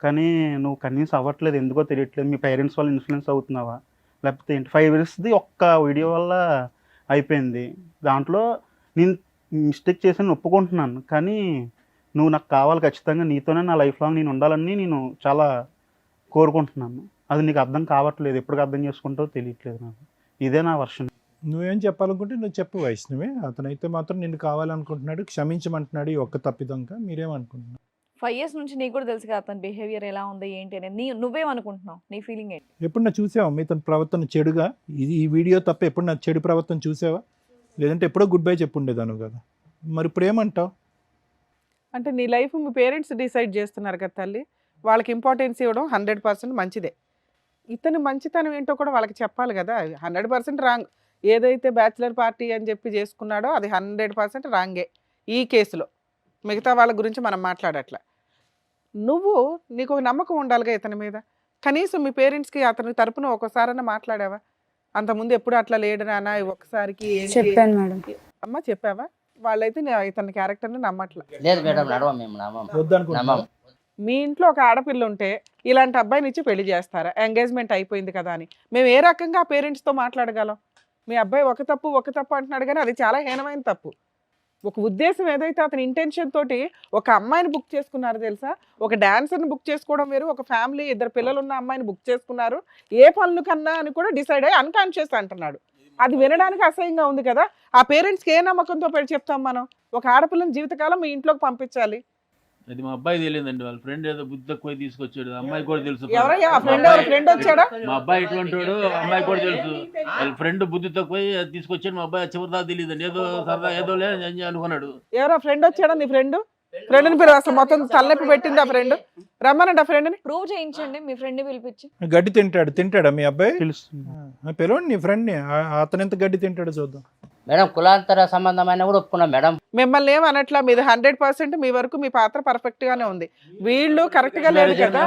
కానీ నువ్వు కన్విన్స్ అవ్వట్లేదు, ఎందుకో తెలియట్లేదు. మీ పేరెంట్స్ వాళ్ళు ఇన్ఫ్లుయెన్స్ అవుతున్నావా లేకపోతే ఏంటి? 5 yearsది ఒక్క వీడియో వల్ల అయిపోయింది. దాంట్లో నేను మిస్టేక్ చేశాను ఒప్పుకుంటున్నాను, కానీ నువ్వు నాకు కావాలి, ఖచ్చితంగా నీతోనే నా లైఫ్ లాంగ్ నేను ఉండాలని నేను చాలా కోరుకుంటున్నాను. అది నీకు అర్థం కావట్లేదు, ఎప్పటికి అర్థం చేసుకుంటావో తెలియట్లేదు నాకు. ఇదే నా వర్షన్. నువ్వేం చెప్పాలనుకుంటే నువ్వు చెప్పు వైష్ణవి. అతనైతే మాత్రం నిన్ను కావాలనుకుంటున్నాడు, క్షమించమంటున్నాడు ఈ ఒక్క తప్పిదంక. మీరేమనుకుంటున్నావు? 5 years నుంచి నీకు కూడా తెలుసు కదా అతని బిహేవియర్ ఎలా ఉంది ఏంటి అనేది. నువ్వేమనుకుంటున్నావు? నీ ఫీలింగ్ ఏంటి? ఎప్పుడన్నా చూసావా మీ తన ప్రవర్తన చెడుగా? ఈ వీడియో తప్ప ఎప్పుడన్నా చెడు ప్రవర్తన చూసావా? లేదంటే ఎప్పుడో గుడ్ బై చెప్పుండేదాను కదా, మరి ఇప్పుడు ఏమంటావు? అంటే నీ లైఫ్ మీ పేరెంట్స్ డిసైడ్ చేస్తున్నారు కదా తల్లి, వాళ్ళకి ఇంపార్టెన్స్ ఇవ్వడం 100% మంచిదే. ఇతని మంచితనం ఏంటో కూడా వాళ్ళకి చెప్పాలి కదా. 100% రాంగ్. ఏదైతే బ్యాచిలర్ పార్టీ అని చెప్పి చేసుకున్నాడో అది 100% రాంగే ఈ కేసులో. మిగతా వాళ్ళ గురించి మనం మాట్లాడట్లా. నీకు ఒక నమ్మకం ఉండాలిగా ఇతని మీద. కనీసం మీ పేరెంట్స్కి అతని తరపున ఒకసారైనా మాట్లాడావా? అంతకుముందు ఎప్పుడు అట్లా లేడు నాన్న, ఒక్కసారికి చెప్పాను మేడం. అమ్మ చెప్పావా? వాళ్ళైతే ఇతని క్యారెక్టర్ని నమ్మట్లా. లేదు మేడం, నడవం మేము నమ్మం. మీ ఇంట్లో ఒక ఆడపిల్ల ఉంటే ఇలాంటి అబ్బాయిని ఇచ్చి పెళ్లి చేస్తారా? ఎంగేజ్మెంట్ అయిపోయింది కదా అని మేము ఏ రకంగా పేరెంట్స్తో మాట్లాడగలం? మీ అబ్బాయి ఒక తప్పు అంటున్నాడు కానీ అది చాలా హీనమైన తప్పు. ఒక ఉద్దేశం ఏదైతే అతని ఇంటెన్షన్ తోటి ఒక అమ్మాయిని బుక్ చేసుకున్నారు తెలుసా? ఒక డాన్సర్ని బుక్ చేసుకోవడం వేరు, ఒక ఫ్యామిలీ 2 పిల్లలు ఉన్న అమ్మాయిని బుక్ చేసుకున్నారు. ఏ పనులు కన్నా అని కూడా డిసైడ్ అయ్యి అన్కాన్షియస్ అంటున్నాడు. అది వినడానికి అసహ్యంగా ఉంది కదా. ఆ పేరెంట్స్కి ఏ నమ్మకంతో పెళ్లి చెప్తాం మనం? ఒక ఆడపిల్లని జీవితకాలం మీ ఇంట్లోకి పంపించాలి. అది మా అబ్బాయి తెలియదండి, వాళ్ళ ఫ్రెండ్ ఏదో బుద్ధి తక్కువ తీసుకొచ్చాడు. అమ్మాయి కూడా తెలుసు. ఎవరయ్యా ఫ్రెండ్ వచ్చాడా? మా అబ్బాయి ఎటువంటి వాడు అమ్మాయి కూడా తెలుసు. వాళ్ళ ఫ్రెండ్ బుద్ధి తక్కువ తీసుకొచ్చాడు. మా అబ్బాయి చివరి దాకా తెలియదండి, ఏదో సరదా ఏదో లేదు అనుకున్నాడు. ఎవరో ఫ్రెండ్ వచ్చాడా? నీ ఫ్రెండ్ని మీరు అసలు మొత్తం తలనొప్పి పెట్టింది ఆ ఫ్రెండ్. రమ్మనండి ఆ ఫ్రెండ్ని. ప్రూవ్ చేయించండి, మీ ఫ్రెండ్ని పిలిపించి. గడ్డి తింటాడా మీ అబ్బాయి? తెలుస్తుంది. పిలవండి నీ ఫ్రెండ్ని, అతను ఎంత గడ్డి తింటాడో చూద్దాం. మేడం కులాంతర సంబంధమైన కూడా ఒప్పుకున్నాం మేడం. మిమ్మల్ని ఏమనట్లా, మీది 100% మీ వరకు మీ పాత్ర పర్ఫెక్ట్ గానే ఉంది. వీళ్ళు కరెక్ట్ గా లేదు కదా.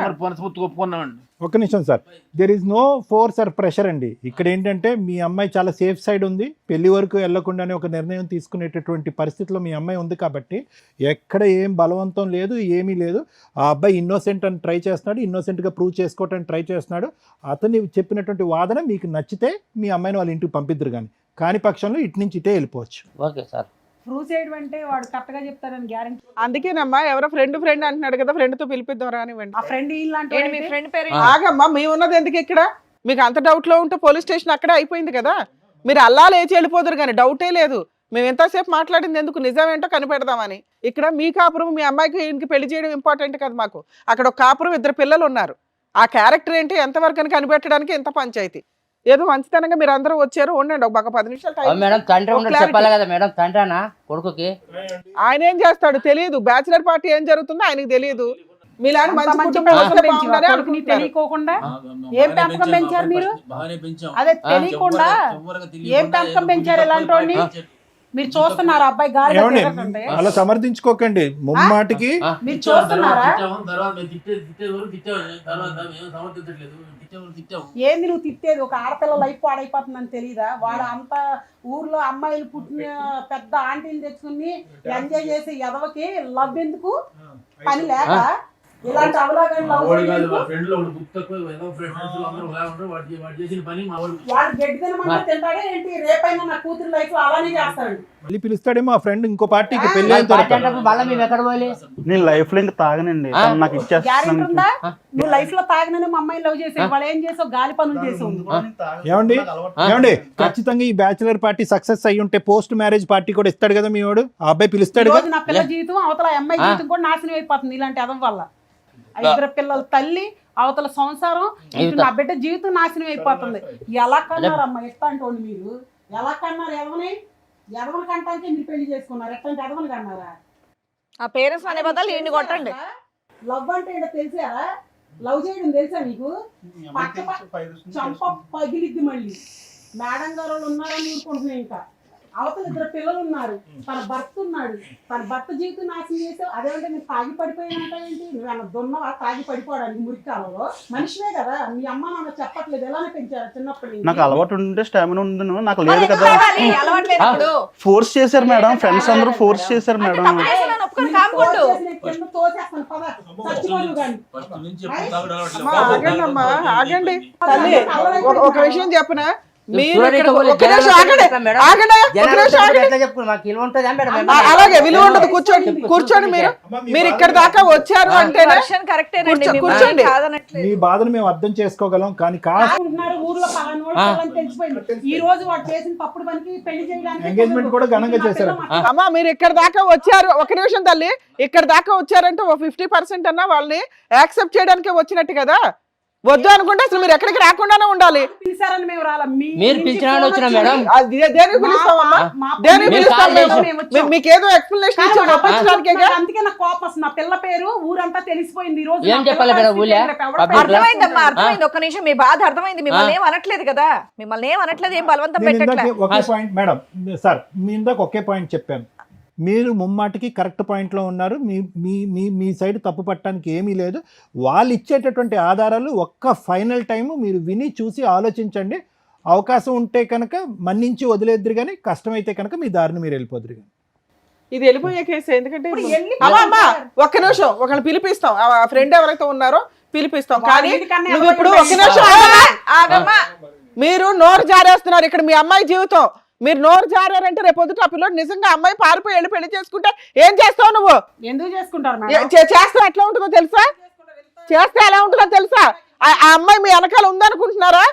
ఒక్క నిమిషం sir, there is no force or pressure అండి. ఇక్కడ ఏంటంటే మీ అమ్మాయి చాలా సేఫ్ సైడ్ ఉంది, పెళ్లి వరకు వెళ్లకుండానే ఒక నిర్ణయం తీసుకునేటటువంటి పరిస్థితిలో మీ అమ్మాయి ఉంది కాబట్టి ఎక్కడ ఏం బలవంతం లేదు, ఏమీ లేదు. ఆ అబ్బాయి ఇన్నోసెంట్ అని ట్రై చేస్తున్నాడు, ఇన్నోసెంట్గా ప్రూవ్ చేసుకోవటానికి ట్రై చేస్తున్నాడు. అతన్ని చెప్పినటువంటి వాదన మీకు నచ్చితే మీ అమ్మాయిని వాళ్ళ ఇంటికి పంపిద్దరు, కాని పక్షంలో ఇటు నుంచి ఇటే వెళ్ళిపోవచ్చు. Okay sir. ప్రూవ్ చేయడం అంటే వాడు కరెక్ట్ గా చెప్తారని గ్యారెంటీ. అందుకేనమ్మా ఎవరో ఫ్రెండ్ అంటున్నాడు కదా, ఫ్రెండ్ తో పిలిపిద్దాం రానివ్వండి. ఆ ఫ్రెండ్ ఇలాంటి మీ ఫ్రెండ్ పేరు ఆగమ్మా, మీ ఉన్నది ఎందుకు ఇక్కడ? మీకు అంత డౌట్ లో ఉంటే పోలీస్ స్టేషన్ అక్కడే అయిపోయింది కదా. మీరు అల్లా లేచి వెళ్ళిపోదురు కానీ డౌటే లేదు. మేము ఎంతసేపు మాట్లాడింది ఎందుకు, నిజమేంటో కనిపెడదామని. ఇక్కడ మీ కాపురం, మీ అమ్మాయికి ఇంటికి పెళ్లి చేయడం ఇంపార్టెంట్ కదా మాకు. అక్కడ ఒక కాపురం 2 పిల్లలు ఉన్నారు. ఆ క్యారెక్టర్ ఏంటి ఎంతవరకు అని కనిపెట్టడానికి ఎంత పంచాయతీ. ఏదో మంచితనంగా మీరు అందరూ వచ్చారు, ఉండండి ఒక 10 నిమిషాలు. మేడం తండ్రి చెప్పాలి కదా మేడం, తండ్రినా కొడుకుకి ఆయన ఏం చేస్తాడు తెలియదు. బ్యాచిలర్ పార్టీ ఏం జరుగుతుందో ఆయనకు తెలియదు. మీలాంటి తెలియకోకుండా ఏం పెంపకం పెంచారు మీరు? అదే తెలియకుండా ఏం పెంపకం పెంచారు ఇలాంటి వాడిని? మీరు చూస్తున్నారు అబ్బాయి గాలి అలా సమర్థించుకోకండి ముమ్మాటికి. మీరు చూస్తున్నారా? ఏంది నువ్వు తిట్టేది? ఒక ఆడపిల్ల లైఫ్ పాడైపోతుందని తెలియదా? వాడు అంత ఊర్లో అమ్మాయిలు పుట్టిన పెద్ద ఆంటీలు తెచ్చుకుని ఎంజాయ్ చేసే ఎదవకి లవ్ ఎందుకు? పని లేక ఇలాంటి అవలాగా తింటాడే ఏంటి? రేపైనా నా కూతురు లైఫ్ అలానే చేస్తాడు. మళ్ళీ పిలుస్తాడేమో ఆ ఫ్రెండ్ ఇంకో పార్టీకి పెళ్లి అయిన తర్వాత. నేను లైఫ్ లో ఇంకా తాగనండి, నాకు ఇచ్చేస్తాను. నువ్వు లైఫ్ లో తాగనని మా అమ్మాయిని లవ్ చేసావు, వాళ్ళు ఏం చేసావు? గాలి పనులు చేసావు. ఏమండి ఖచ్చితంగా ఈ బ్యాచిలర్ పార్టీ సక్సెస్ అయ్యి ఉంటే పోస్ట్ మ్యారేజ్ పార్టీ కూడా ఇస్తాడు కదా మీ వాడు. ఆ అబ్బాయి పిలుస్తాడు. నా పిల్ల జీవితం అవతల అమ్మాయి జీవితం కూడా నాశనం అయిపోతుంది ఇలాంటి అదం వల్ల. 2 పిల్లల తల్లి, అవతల సంసారం, నా బిడ్డ జీవితం నాశనం అయిపోతుంది. ఎలా కన్నారమ్మా ఎట్లాంటి వాళ్ళు మీరు? ఎలా కన్నారు? ఎదవని కంటానికి మీరు పెళ్లి చేసుకున్నారు. ఎట్లాంటి ఎదవని కన్నారా? ఆ పేరెంట్స్ అనే బదులు ఈయన్ని కొట్టండి. లవ్ అంటే ఏంటో తెలిసారా? లవ్ చేయడం తెలుసా మీకు? చంప పగిలిద్ది. మళ్ళీ మేడం గారు వాళ్ళు ఉన్నారని ఊరుకుంటున్నాయి. ఇంకా అవతల 2 పిల్లలు ఉన్నారు, తన భర్త ఉన్నాడు. తన భర్త జీవితం నాశనం చేసావు. అదేమంటే నేను తాగి పడిపోయానంట ఏంటి? నువ్వేమన్నా దున్నవా తాగి పడిపోవడానికి? మురికాలలో మనిషివే కదా. మీ అమ్మ నాన్న చెప్పట్లేదు ఎలానే పెంచారు చిన్నప్పటి నుంచి? నాకు అలవాటు ఉంటే స్టామినా ఉంది, నాకు లేదు కదా. ఫోర్స్ చేశారు మేడం, ఫ్రెండ్స్ అందరూ ఫోర్స్ చేశారు మేడం. ఆగండి. ఒక విషయం చెప్పనా, మీరు చూడండి, ఇక్కడ ఇక్కడ ఒక్క నిమిషం ఆగండి. మేడం. ఆగండి, ఒక్క జనాలు నిమిషం వచ్చేటప్పుడు ఆగండి. ఎట్లా చెప్పుకున్నారు? మాకు విలువ ఉంటుందా మేడం? అలాగే విలువ ఉండదు. కూర్చోండి మీరు ఇక్కడ దాకా వచ్చారు అంటే వర్షన్ కరెక్టేనండి, కూర్చో- మిమ్మల్ని కూర్చోండి. కాదనట్లేదు. మీ బాధను మేము అర్థం చేసుకోగలం, కానీ కాస్త అనుకుంటున్నారు ఊర్లో పలానా వాడు పిల్లని తెలిసిపోయింది. ఈ రోజు వాడు చేసిన తప్పుడు పనికి పెళ్లి చేయడానికి ఎంగేజ్మెంట్ కూడా ఘనంగా చేశారు. అమ్మా మీరు ఇక్కడ దాకా వచ్చారు, ఒక నిమిషం తల్లి, ఇక్కడ దాకా వచ్చారంటే ఓ 50% అన్నా వాళ్ళని యాక్సెప్ట్ చేయడానికి వచ్చినట్టు కదా. వద్దు అనుకుంటే అసలు మీరు ఎక్కడికి రాకుండానే ఉండాలి. పిలిచారని మేము రాలా. మీరు పిలిచినా వచ్చినా మేడం? దేనికి పిలుస్తామమ్మా? దేనికి మీరు పిలుస్తాం కాల్ మేము? మేము వచ్చాం. మీకేదో ఎక్స్ప్లెనేషన్ ఇచ్చి ఒప్పించడానికే నాకు అందుకే నాకు కోపం వస్తుంది. నా పిల్ల పేరు ఊరంతా తెలిసిపోయింది. ఈ రోజు ఏం నా పిల్ల చెప్పాలి మేడం? పరిస్థితి ఊళ్ళో? రేపు ఎవడ పబ్లిక్ లో? అర్థమైందమ్మా, అర్థమైంది. ఒక్క నిమిషం, మీ బాధ అర్థమైంది. మిమ్మల్ని ఏం అనట్లేదు కదా, మిమ్మల్ని ఏం అనట్లేదు, ఏం బలవంతం నేను పెట్టట్లే. ఇందాక ఒకే పాయింట్ మేడం, సార్ మీ ఇందాక ఒకే పాయింట్ చెప్పాను. మీరు ముమ్మాటికి కరెక్ట్ పాయింట్లో ఉన్నారు. మీ మీ మీ మీ సైడ్ తప్పు పట్టడానికి ఏమీ లేదు. వాళ్ళు ఇచ్చేటటువంటి ఆధారాలు ఒక్క ఫైనల్ టైము మీరు విని చూసి ఆలోచించండి. అవకాశం ఉంటే కనుక మన్నించి వదిలేద్దరు, కానీ కష్టమైతే కనుక మీ దారిని మీరు వెళ్ళిపోదురు. ఇది వెళ్ళిపోయే కేసు. ఎందుకంటే ఇప్పుడు వెళ్ళి అమ్మా ఒక్క నిమిషం, ఒకళ్ళు పిలిపిస్తాం, ఆ ఫ్రెండ్ ఎవరైతే ఉన్నారో పిలిపిస్తాం. కానీ వీడికన్నా నువ్వు ఇప్పుడు ఎవరు ఒక్క నిమిషం ఆగమ్మా, ఆగమ్మా. మీరు నోరు జారేస్తున్నారు. ఇక్కడ మీ అమ్మాయి జీవితం, మీరు నోరు జారారంటే రేపు పొద్దుట ఆ పిల్లడు నిజంగా అమ్మాయి పారిపోయి వెళ్ళి పెళ్లి చేసుకుంటే ఏం చేస్తావు నువ్వు? ఎందుకు చేసుకుంటారు చేస్తే ఎట్లా ఉంటుందో తెలుసా? చేస్తే ఎలా ఉంటుందో తెలుసా? ఆ అమ్మాయి మీ వెనకాల ఉందనుకుంటున్నారా?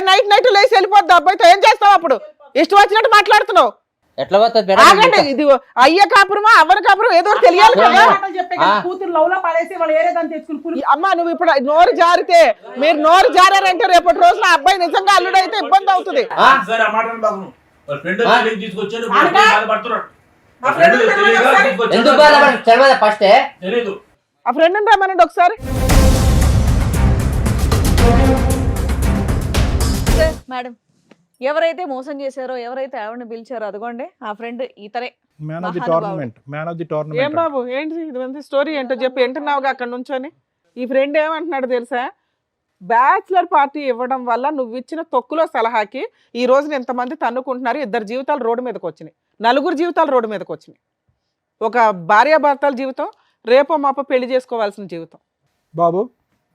నైట్ లేచి వెళ్ళిపోద్ది అబ్బాయితో. ఏం చేస్తావు అప్పుడు? ఇష్టం వచ్చినట్టు మాట్లాడుతున్నావు. ఎట్లా పోతుంది ఆగండి, మేడం? ఇది అయ్య కాపురమా అవ్వని కాపురం ఏదో ఒకటి తెలియాలి కదా. చెప్పే కూతురు లవ్ లో పడేసి వాళ్ళు ఏరే దాన్ని తెచ్చుకుని అమ్మా నువ్వు ఇప్పుడు నోరు జారితే, మీరు నోరు జారారంటే రేపటి రోజున ఆ అబ్బాయి నిజంగా అల్లుడు అయితే ఇబ్బంది అవుతుంది. సరే ఆ మాట బాబు ఫ్రెండ్ తీసుకొచ్చాడు బాధపడుతున్నాడు. ఎందుకు బాధపడ తెలియదా? ఫస్ట్ తెలీదు. ఆ ఫ్రెండ్ రమ్మనండి ఒకసారి. మేడం, ఎవరైతే మోసం చేశారో, ఎవరైతే ఆవిడని పిలిచారో అదిగోండి ఆ ఫ్రెండ్ ఇతరే. మ్యాన్ ఆఫ్ ది మహానుభావుడు. టోర్నమెంట్, మ్యాన్ ఆఫ్ ది ఏం టోర్నమెంట్. బాబు ఏంటి ఇది స్టోరీ ఏంటో చెప్పి వింటున్నావుగా అక్కడ నుంచొని. ఈ ఫ్రెండ్ ఏమంటున్నాడు తెలుసా? బ్యాచులర్ పార్టీ ఇవ్వడం వల్ల నువ్వు ఇచ్చిన తొక్కులో సలహాకి ఈ రోజున ఎంతమంది తన్నుకుంటున్నారు. 2 జీవితాలు రోడ్డు మీదకి వచ్చినాయి, 4 జీవితాలు రోడ్డు మీదకి వచ్చినాయి. ఒక భార్యాభర్తల జీవితం, రేపో మాపో పెళ్లి చేసుకోవాల్సిన జీవితం. బాబు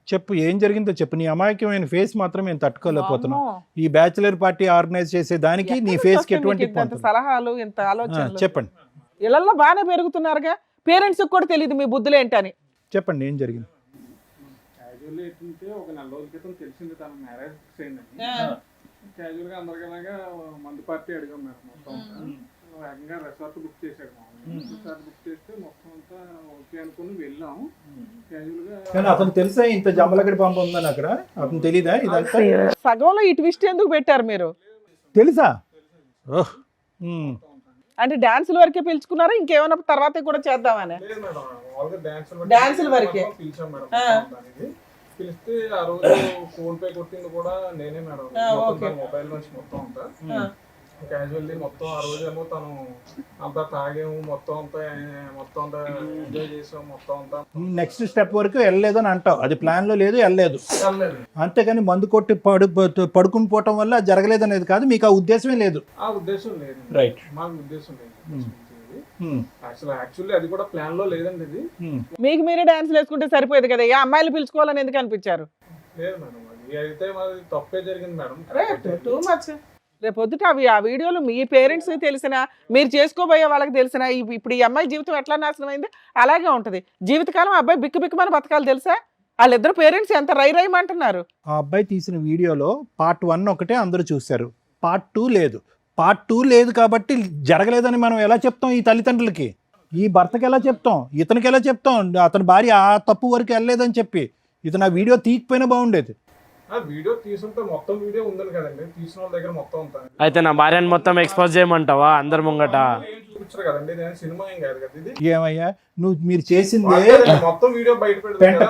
చెప్పు, ఏం జరిగిందో చెప్పు. నీ అమాయకమైన ఫేస్ మాత్రం మేము తట్టుకోలేకపోతున్నాం. అమ్మో. ఈ బ్యాచిలర్ పార్టీ ఆర్గనైజ్ చేసే దానికి నీ ఎక్కడి ఫేస్ నుంచి కి వస్తాయి ఎటువంటి మీకు ఇంత పొంతన? సలహాలు, ఇంత ఆలోచనలు? చెప్పండి ఇళ్లలో బాగానే పెరుగుతున్నారుగా, పేరెంట్స్ కూడా తెలియదు మీ బుద్ధులు ఏంటని. చెప్పండి ఏం జరిగింది? క్యాజువల్ ఏంటంటే ఒక 4 రోజుల క్రితం తెలిసింది తన మ్యారేజ్ ఫిక్స్ అయిందని. క్యాజువల్ గా అందరికలాగా మందు పార్టీ అడిగాం మేడం. మొత్తం వేగంగా రిసార్ట్ బుక్ చేశాడు. రిసార్ట్ బుక్ చేస్తే మొత్తం అంతా ఓకే అనుకుని వెళ్ళాం. క్యాజువల్ గా కానీ అతను తెలుసా ఇంత జమ్మలగడి పంప ఉందని అక్కడ? అతను తెలీదా ఇదంతా? సగంలో ఈ ట్విస్ట్ ఎందుకు పెట్టారు మీరు? తెలుసా? అంటే డాన్సుల వరకే పిలుచుకున్నారా, ఇంకేమైనా తర్వాత కూడా చేద్దామని? లేదు మేడం, మామూలుగా డాన్సుల వరకే పిలిచాం మేడం. దానికి పిలిస్తే ఆ రోజు ఫోన్ పే కొట్టింది కూడా నేనే మేడం. మొబైల్ నుంచి మొత్తం అంతా క్యాజువల్లీ మొత్తం ఆ రోజు ఏమో తను అంతా తాగాము, మొత్తం అంతా ఎంజాయ్ చేసాం, మొత్తం అంతా. నెక్స్ట్ స్టెప్ వరకు వెళ్ళలేదని అంటావు, అది ప్లాన్ లో లేదు, వెళ్ళలేదు. అంతేకాని మందు కొట్టి పడుకుని పోవటం వల్ల జరగలేదనేది కాదు, మీకు ఆ ఉద్దేశమే లేదు. ఆ ఉద్దేశం లేదు, రైట్, మాకు ఉద్దేశం లేదు. యాక్చువల్లీ అది కూడా ప్లాన్ లో లేదండి. ఇది మీకు మీరే డాన్స్ వేసుకుంటే సరిపోయేది కదా, ఏ అమ్మాయిలు పిలుచుకోవాలని ఎందుకు అనిపించారు? లేదు మేడం, అది అయితే మాది తప్పే జరిగింది మేడం. Too much. రేపు పొద్దుట ఆ వీడియోలు మీ పేరెంట్స్ తెలిసినా, మీరు చేసుకోబోయే వాళ్ళకి తెలిసినా, ఇప్పుడు ఈ అమ్మాయి జీవితం ఎట్లా నాశనం అయింది అలాగే ఉంటది. జీవితకాలం అబ్బాయి బిక్కుబిక్కుమని బతకాలి తెలుసా? వాళ్ళిద్దరు పేరెంట్స్ ఎంత రైమంటున్నారు. ఆ అబ్బాయి తీసిన వీడియోలో పార్ట్ 1 ఒకటే అందరూ చూశారు, పార్ట్ 2 లేదు. పార్ట్ 2 లేదు కాబట్టి జరగలేదని మనం ఎలా చెప్తాం ఈ తల్లిదండ్రులకి? ఈ భర్తకి ఎలా చెప్తాం? ఇతనికి ఎలా చెప్తాం? అతని భార్య ఆ తప్పు వరకు వెళ్ళలేదని చెప్పి ఇతను ఆ వీడియో తీయకపోయినా బాగుండేది. వీడియో తీసుంటే మొత్తం వీడియో ఉందని కదండి, తీసిన వాళ్ళ దగ్గర మొత్తం అంతా. అయితే నా భార్యను మొత్తం ఎక్స్పోజ్ చేయమంటావా అందరి ముంగట? చూపించారు కదండి, నేను సినిమా ఏం కాదు కదా ఇది. ఏమయ్యా మీరు చేసిందే మొత్తం వీడియో బయట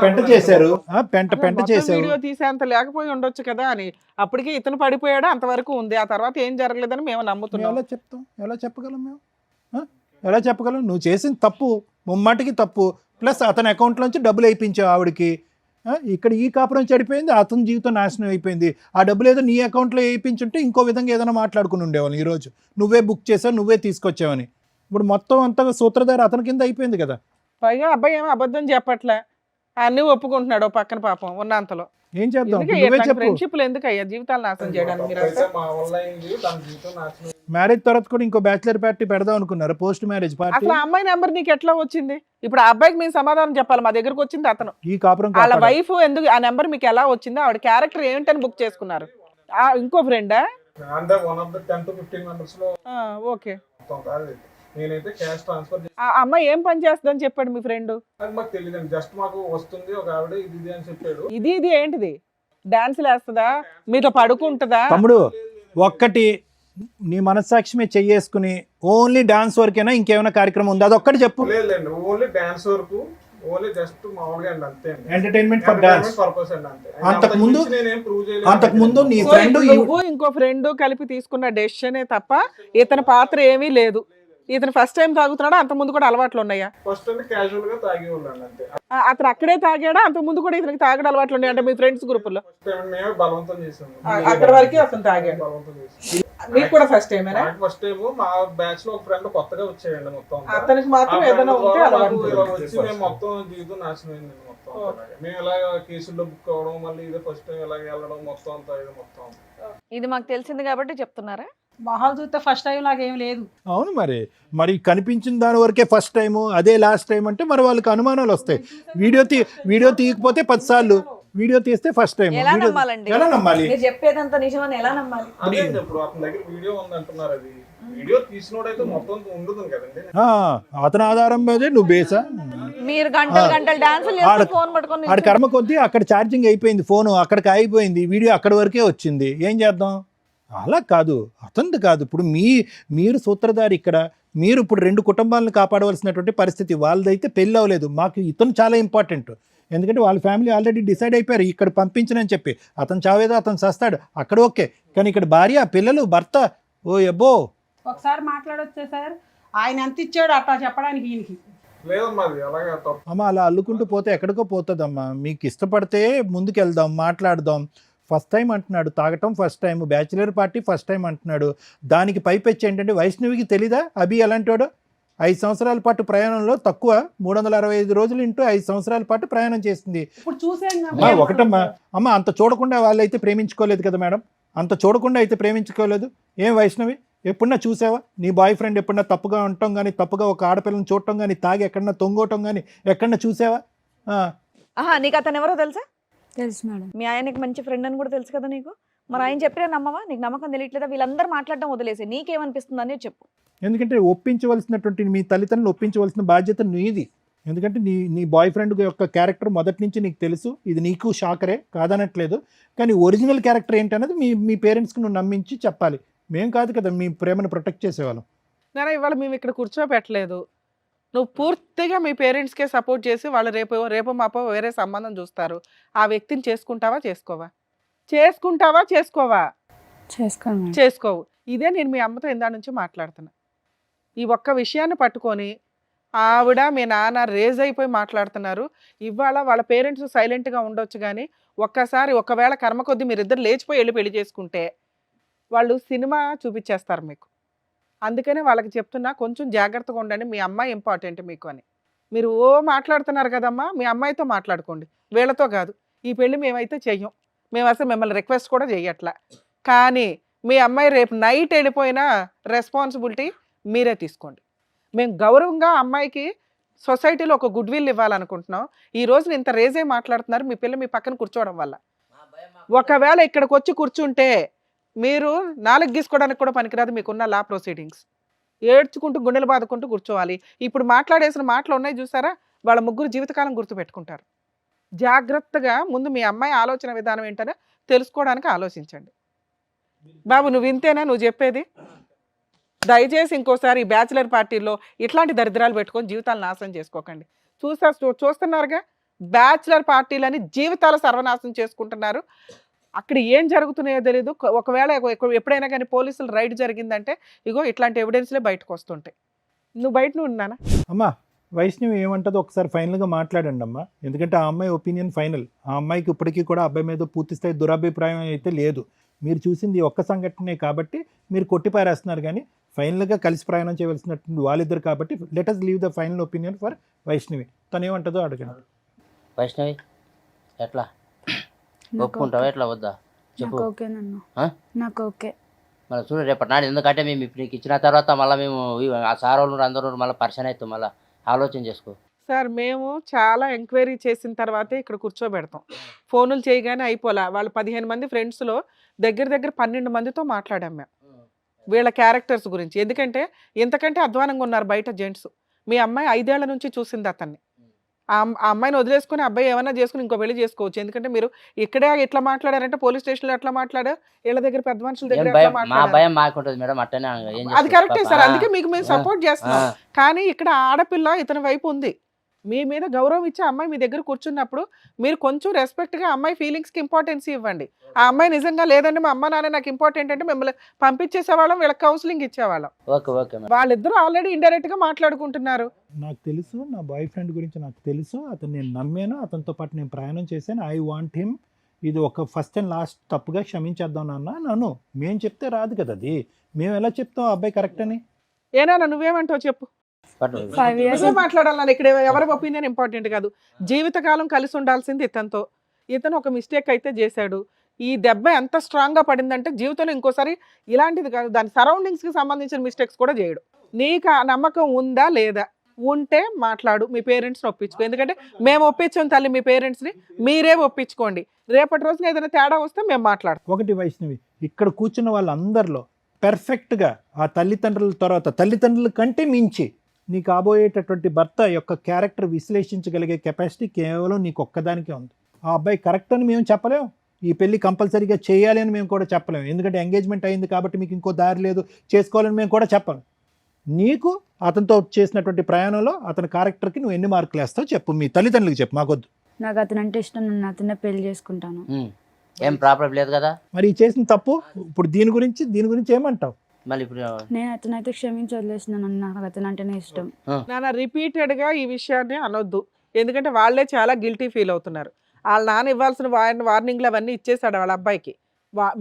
పెంట చేశారు, పెంట చేశారు. వీడియో తీసేంత లేకపోయి ఉండొచ్చు కదా అని. అప్పటికి ఇతను పడిపోయాడు, అంతవరకు ఉంది. ఆ తర్వాత ఏం జరగలేదని మేము నమ్ముతున్నాం. ఎలా చెప్తాం? ఎలా చెప్పగలం మేము? ఎలా చెప్పగలం? నువ్వు చేసిన తప్పు ముమ్మాటికి తప్పు, ప్లస్ అతని అకౌంట్లోంచి డబ్బులు వేయించావు ఆవిడకి. ఇక్కడ ఈ కాపురం చెడిపోయింది, అతని జీవితం నాశనం అయిపోయింది. ఆ డబ్బులు ఏదో నీ అకౌంట్లో వేయించుంటే ఇంకో విధంగా ఏదైనా మాట్లాడుకుని ఉండేవాళ్ళు. ఈరోజు నువ్వే బుక్ చేసావు, నువ్వే తీసుకొచ్చావని. ఇప్పుడు మొత్తం అంతా సూత్రధారి అతని కింద అయిపోయింది కదా. పైగా అబ్బాయి ఏమో అబద్ధం చెప్పట్లే, అన్నీ ఒప్పుకుంటున్నాడు పక్కన పాపం ఉన్నంతలో. ఏం చేద్దాం ఇప్పుడు నువ్వే చెప్పు. ఫ్రెండ్షిప్లు ఎందుకు అయ్యా జీవితాలు నాశనం చేయడానికి మీరు అయితే మా వల్ల అయింది, తన జీవితం నాశనం. మ్యారేజ్ తర్వాత కూడా ఇంకో బ్యాచిలర్ పార్టీ పెడదాం అనుకున్నారు, పోస్ట్ మ్యారేజ్ పార్టీ. అసలు ఆ అమ్మాయి నెంబర్ నీకు ఎట్లా వచ్చింది? ఇప్పుడు ఆ అబ్బాయికి మేము సమాధానం చెప్పాలి. మా దగ్గరకు వచ్చింది అతను, ఈ కాపురం వాళ్ళ వైఫ్ ఎందుకు ఆ నెంబర్ మీకు ఎలా వచ్చింది? ఆవిడ క్యారెక్టర్ ఏంటని బుక్ చేసుకున్నారు? ఇంకో ఫ్రెండా? అంటే 1 of the 10 to 15 members లో ఓకే. నేనైతే క్యాష్ ట్రాన్స్ఫర్ ఆ అమ్మాయి ఏం పని చేస్తుందని చెప్పాడు మీ ఫ్రెండ్? అది మాకు తెలియదండి, జస్ట్ మాకు వస్తుంది ఒక ఆవిడ ఇది అని చెప్పాడు. ఇది ఏంటిది? డాన్సులు వేస్తుందా, మీతో పడుకుంటుందా? తమ్ముడు ఒక్కటి నీ మనస్సాక్షి చెయ్యేసుకుని ఓన్లీ డాన్స్ వరకేనా ఇంకేమైనా కార్యక్రమం ఉందా? అదొక్కటి చెప్పు. లేదండి, ఓన్లీ డాన్స్ వరకు, ఓన్లీ జస్ట్ మామూలుగా అండి, అంతే అండి. ఎంటర్టైన్మెంట్ ఫర్ డాన్స్ పర్పస్ అండి, అంతే. అంతకు ముందు నీ ఫ్రెండ్ నువ్వు ఇంకో ఫ్రెండ్ కలిపి తీసుకున్న డెసిషనే తప్ప ఇతని పాత్ర ఏమీ లేదు. ఇతను ఫస్ట్ టైం తాగుతున్నాడా? అంత ముందు కూడా అలవాట్లు ఉన్నాయా? ఫస్ట్ అంటే క్యాజువల్ గా తాగి ఉన్నాను అంతే. అతను అక్కడే తాగాడా? అంత ముందు కూడా ఇతనికి తాగడం అలవాట్లు ఉన్నాయి అంటే మీ ఫ్రెండ్స్ గ్రూప్ లో? మేమే బలవంతం చేసాము, అక్కడ వరకే అతను తాగాడు. బలవంతం చేసాము. మీకు కూడా ఫస్ట్ టైమేనా? ఫస్ట్ టైం మా బ్యాచ్ లో ఒక ఫ్రెండ్ కొత్తగా వచ్చాయండి, మొత్తం అతనికి మాత్రం ఏదైనా ఉంటే అలవాటు వచ్చి మేము మొత్తం జీవితం నాశనం అయింది మొత్తం. మేము ఇలా కేసుల్లో బుక్ అవ్వడం, మళ్ళీ ఇదే ఫస్ట్ టైం ఇలాగ వెళ్ళడం మొత్తం అంతా ఇది మొత్తం. ఇది మాకు తెలిసింది కాబట్టి చెప్తున్నారా? మొహాలు చూస్తే ఫస్ట్ టైం లాగా ఏం లేదు. అవును, మరి కనిపించిన దాని వరకే ఫస్ట్ టైము, అదే లాస్ట్ టైం అంటే మరి వాళ్ళకి అనుమానాలు వస్తాయి. వీడియో తీయకపోతే 10 సార్లు, వీడియో తీస్తే ఫస్ట్ టైం. ఎలా నమ్మాలండి? ఎలా నమ్మాలి? మీరు చెప్పేదంతా నిజమని ఎలా నమ్మాలి? అదే ఇప్పుడు అతని దగ్గర వీడియో ఉంది అంటున్నారు, అది వీడియో తీసినోడైతే మొత్తం ఉండదు కదండి. అతని ఆధారం మీదే నువ్వు బేసా? మీరు గంటలు డాన్సులు చేస్తే ఫోన్ పట్టుకొని ఆడ కర్మ కొద్దీ అక్కడ ఛార్జింగ్ అయిపోయింది, ఫోన్ అక్కడికి అయిపోయింది, వీడియో అక్కడి వరకే వచ్చింది, ఏం చేద్దాం? అలా కాదు, అతనిది కాదు. ఇప్పుడు మీరు సూత్రధారి ఇక్కడ. మీరు ఇప్పుడు 2 కుటుంబాలను కాపాడవలసినటువంటి పరిస్థితి. వాళ్ళదైతే పెళ్ళి అవ్వలేదు, మాకు ఇతను చాలా ఇంపార్టెంట్. ఎందుకంటే వాళ్ళ ఫ్యామిలీ ఆల్రెడీ డిసైడ్ అయిపోయారు ఇక్కడ పంపించనని చెప్పి. అతను చావేదో అతను చస్తాడు అక్కడ, ఓకే. కానీ ఇక్కడ భార్య, పిల్లలు, భర్త, ఓ ఎబ్బో. ఒకసారి మాట్లాడొచ్చే సార్, ఆయన ఎంత ఇచ్చాడు అట్లా చెప్పడానికి ఈయనకి లేదమ్మా, అది అలాగే తప్పు. అమ్మ అలా అల్లుకుంటూ పోతే ఎక్కడికో పోతుందమ్మా. మీకు ఇష్టపడితే ముందుకెళ్దాం, మాట్లాడదాం. ఫస్ట్ టైం అంటున్నాడు, తాగటం first time, bachelor party first time అంటున్నాడు. దానికి పైపెచ్చి ఏంటంటే వైష్ణవికి తెలీదా అభి ఎలాంటివాడు? 5 సంవత్సరాల పాటు ప్రయాణంలో తక్కువ 365 రోజులు ఇంటూ 5 సంవత్సరాల పాటు ప్రయాణం చేస్తుంది. ఇప్పుడు చూసాను ఒకటమ్మా, అమ్మ అంత చూడకుండా వాళ్ళైతే ప్రేమించుకోలేదు కదా మేడం, అంత చూడకుండా అయితే ప్రేమించుకోలేదు. ఏం వైష్ణవి, ఎప్పుడన్నా చూసావా నీ బాయ్ ఫ్రెండ్ ఎప్పుడన్నా తప్పుగా ఉండటం కానీ, తప్పుగా ఒక ఆడపిల్లని చూడటం కానీ, తాగి ఎక్కడన్నా తొంగోటం కానీ ఎక్కడన్నా చూసావా? నీకు అతను ఎవరో తెలుసా? తెలుసు మేడం. మీ ఆయనకి మంచి ఫ్రెండ్ అని కూడా తెలుసు కదా నీకు. మరి ఆయన చెప్పినా నమ్మవా? నీకు నమ్మకం తెలియట్లేదా? వీళ్ళందరూ మాట్లాడడం వదిలేసి నీకేమనిపిస్తుంది అనేది చెప్పు. ఎందుకంటే ఒప్పించవలసినటువంటి మీ తల్లిదండ్రులు ఒప్పించవలసిన బాధ్యత నీది. ఎందుకంటే నీ బాయ్ ఫ్రెండ్ యొక్క క్యారెక్టర్ మొదటి నుంచి నీకు తెలుసు, ఇది నీకు షాకరే కాదనట్లేదు. కానీ ఒరిజినల్ క్యారెక్టర్ ఏంటనేది మీ పేరెంట్స్కి నువ్వు నమ్మించి చెప్పాలి. మేము కాదు కదా మీ ప్రేమను ప్రొటెక్ట్ చేసేవాళ్ళం. నేను ఇవాళ మేము ఇక్కడ కూర్చోపెట్టలేదు. నువ్వు పూర్తిగా మీ పేరెంట్స్కే సపోర్ట్ చేసి వాళ్ళు రేపు మాపో వేరే సంబంధం చూస్తారు. ఆ వ్యక్తిని చేసుకుంటావా చేసుకోవా? చేసుకోవు. ఇదే నేను మీ అమ్మతో ఇందా నుంచి మాట్లాడుతున్నా. ఈ ఒక్క విషయాన్ని పట్టుకొని ఆవిడ మీ నాన్న రేజ్ అయిపోయి మాట్లాడుతున్నారు. ఇవాళ వాళ్ళ పేరెంట్స్ సైలెంట్గా ఉండొచ్చు, కానీ ఒకవేళ కర్మ కొద్దీ మీరిద్దరు లేచిపోయి వెళ్ళి పెళ్లి చేసుకుంటే వాళ్ళు సినిమా చూపించేస్తారు మీకు. అందుకనే వాళ్ళకి చెప్తున్నా, కొంచెం జాగ్రత్తగా ఉండండి. మీ అమ్మాయి ఇంపార్టెంట్ మీకు అని. మీరు మాట్లాడుతున్నారు కదమ్మా, మీ అమ్మాయితో మాట్లాడుకోండి, వీళ్ళతో కాదు. ఈ పెళ్ళి మేమైతే చెయ్యం, మేము అసలు మిమ్మల్ని రిక్వెస్ట్ కూడా చెయ్యట్లా. కానీ మీ అమ్మాయి రేపు నైట్ వెళ్ళిపోయినా రెస్పాన్సిబిలిటీ మీరే తీసుకోండి. మేము గౌరవంగా అమ్మాయికి సొసైటీలో ఒక గుడ్ విల్ ఇవ్వాలనుకుంటున్నాం. ఈ రోజు ఇంత రేజే మాట్లాడుతున్నారు మీ పిల్ల మీ పక్కన కూర్చోవడం వల్ల. ఒకవేళ ఇక్కడికి వచ్చి కూర్చుంటే మీరు 4 గీసుకోవడానికి కూడా పనికిరాదు మీకున్న లా ప్రొసీడింగ్స్. ఏడ్చుకుంటూ గుండెలు బాదుకుంటూ కూర్చోవాలి. ఇప్పుడు మాట్లాడేసిన మాటలు ఉన్నాయి చూసారా, వాళ్ళ ముగ్గురు జీవితకాలం గుర్తుపెట్టుకుంటారు. జాగ్రత్తగా ముందు మీ అమ్మాయి ఆలోచన విధానం ఏంటనే తెలుసుకోవడానికి ఆలోచించండి. బాబు నువ్వు ఇంతేనా నువ్వు చెప్పేది? దయచేసి ఇంకోసారి ఈ బ్యాచిలర్ పార్టీల్లో ఇట్లాంటి దరిద్రాలు పెట్టుకొని జీవితాలు నాశనం చేసుకోకండి. చూస్తున్నారుగా, బ్యాచిలర్ పార్టీలని జీవితాలు సర్వనాశనం చేసుకుంటున్నారు. అక్కడ ఏం జరుగుతున్నాయో తెలియదు. ఒకవేళ ఎప్పుడైనా కానీ పోలీసులు రైడ్ జరిగిందంటే ఇగో ఇట్లాంటి ఎవిడెన్స్లే బయటకు వస్తుంటాయి. నువ్వు బయట ఉన్నానా? అమ్మా వైష్ణవి ఏమంటుందో ఒకసారి ఫైనల్గా మాట్లాడండి అమ్మా. ఎందుకంటే ఆ అమ్మాయి ఒపీనియన్ ఫైనల్. ఆ అమ్మాయికి ఇప్పటికీ కూడా అబ్బాయి మీద పూర్తి స్థాయి దురభిప్రాయం అయితే లేదు. మీరు చూసింది ఒక్క సంఘటనే కాబట్టి మీరు కొట్టిపారేస్తున్నారు, కానీ ఫైనల్గా కలిసి ప్రయాణం చేయవలసినటువంటి వాళ్ళిద్దరు కాబట్టి let us leave the final opinion for Vaishnavi. తను ఏమంటుందో అడగండి. వైష్ణవి ఎట్లా ఒప్పుకుంటావా ఎట్లా వద్దా చెప్పు. నాకు ఓకేనన్నా. ఆ? నాకు ఓకే. మళ్ళీ చూడు రేపటి నాడు, ఎందుకంటే మేము ఇప్పుడు నీకు ఇచ్చిన తర్వాత మళ్ళీ మేము ఆ సార్ వాళ్ళు అందరూ మళ్ళీ పరిచయం అవుతాం, మళ్ళీ ఆలోచన చేసుకో. సార్ మేము చాలా ఎంక్వైరీ చేసిన తర్వాతే ఇక్కడ కూర్చోబెడతాం. ఫోనులు చేయగానే అయిపోలే. వాళ్ళు 15 మంది ఫ్రెండ్స్లో దగ్గర దగ్గర 12 మందితో మాట్లాడాం మేము వీళ్ళ క్యారెక్టర్స్ గురించి. ఎందుకంటే ఇంతకంటే అధ్వానంగా ఉన్నారు బయట జెంట్స్. మీ అమ్మాయి 5 ఏళ్ల నుంచి చూసింది అతన్ని. ఆ అమ్మాయిని వదిలేసుకుని అబ్బాయి ఏమైనా చేసుకుని ఇంకో పెళ్లి చేసుకోవచ్చు. ఎందుకంటే మీరు ఇక్కడే ఎట్లా మాట్లాడారంటే పోలీస్ స్టేషన్లో ఎట్లా మాట్లాడారు, వీళ్ళ దగ్గర పెద్ద మనుషుల దగ్గర ఎట్లా మా మాట్లాడారు. భయం మాకుంటుంది మేడం, అట్టనే ఏం అది కరెక్టే సార్, అందుకే మీకు మేము సపోర్ట్ చేస్తున్నాం. కానీ ఇక్కడ ఆడపిల్ల ఇతని వైపు ఉంది. మీ మీద గౌరవం ఇచ్చే అమ్మాయి మీ దగ్గర కూర్చున్నప్పుడు మీరు కొంచెం రెస్పెక్ట్గా అమ్మాయి ఫీలింగ్స్కి ఇంపార్టెన్స్ ఇవ్వండి. ఆ అమ్మాయి నిజంగా లేదండి మా అమ్మ నాన్న నాకు ఇంపార్టెంట్ అంటే మిమ్మల్ని పంపించేసేవాళ్ళం, వీళ్ళకి కౌన్సిలింగ్ ఇచ్చేవాళ్ళం. Okay okay madam. వాళ్ళిద్దరూ ఆల్రెడీ ఇండైరెక్ట్గా మాట్లాడుకుంటున్నారు. నాకు తెలుసు, నా బాయ్ ఫ్రెండ్ గురించి నాకు తెలుసు, అతను నేను నమ్మాను, అతనితో పాటు నేను ప్రయాణం చేశాను. I want him. ఇది ఒక ఫస్ట్ అండ్ లాస్ట్ తప్పుగా క్షమించేద్దాం నాన్న. నన్ను మేము చెప్తే రాదు కదా, అది మేము ఎలా చెప్తాం అబ్బాయి కరెక్ట్ అని. ఏనా నువ్వేమంటావు చెప్పు. 5 years నువ్వే మాట్లాడాలని, ఇక్కడ ఎవరి ఒపీనియన్ ఇంపార్టెంట్ కాదు. జీవితకాలం కలిసి ఉండాల్సింది ఇతనితో. ఇతను ఒక మిస్టేక్ అయితే చేశాడు. ఈ దెబ్బ ఎంత స్ట్రాంగ్గా పడిందంటే జీవితంలో ఇంకోసారి ఇలాంటిది కాదు, దాని సరౌండింగ్స్కి సంబంధించిన మిస్టేక్స్ కూడా చేయడు. నీకు ఆ నమ్మకం ఉందా లేదా? ఉంటే మాట్లాడు, మీ పేరెంట్స్ని ఒప్పించుకో. ఎందుకంటే మేము ఒప్పించాం తల్లి మీ పేరెంట్స్ని, మీరే ఒప్పించుకోండి. రేపటి రోజున ఏదైనా తేడా వస్తే మేము మాట్లాడతాం. ఒకటి వైష్ణవి, ఇక్కడ కూర్చున్న వాళ్ళందరిలో పెర్ఫెక్ట్గా ఆ తల్లిదండ్రుల తర్వాత తల్లిదండ్రుల కంటే మించి నీ కాబోయేటటువంటి భర్త యొక్క క్యారెక్టర్ విశ్లేషించగలిగే కెపాసిటీ కేవలం నీకు ఒక్కదానికే ఉంది. ఆ అబ్బాయి కరెక్ట్ అని మేము చెప్పలేం, ఈ పెళ్లి కంపల్సరీగా చేయాలి అని మేము కూడా చెప్పలేము. ఎందుకంటే ఎంగేజ్మెంట్ అయింది కాబట్టి మీకు ఇంకో దారి లేదు, చేసుకోవాలని మేము కూడా చెప్పలేం. నీకు అతనితో చేసినటువంటి ప్రయాణంలో అతని క్యారెక్టర్కి నువ్వు ఎన్ని మార్కులు వేస్తావు చెప్పు, మీ తల్లిదండ్రులకు చెప్పు, మాకొద్దు. నాకు అతనంటే ఇష్టం, నన్ను అతనే పెళ్లి చేసుకుంటాను. ఏం ప్రాబ్లం లేదు కదా. మరి ఈ చేసిన తప్పు ఇప్పుడు దీని గురించి ఏమంటావు? మళ్ళీ ఇప్పుడు నేను అతనైతే క్షమించి వదిలేసినాను. నాకు అతను అంటేనే ఇష్టం. నాన్న రిపీటెడ్గా ఈ విషయాన్ని అనొద్దు, ఎందుకంటే వాళ్ళే చాలా గిల్టీ ఫీల్ అవుతున్నారు. వాళ్ళ నాన్న ఇవ్వాల్సిన వార్నింగ్లు అవన్నీ ఇచ్చేసాడు వాళ్ళ అబ్బాయికి.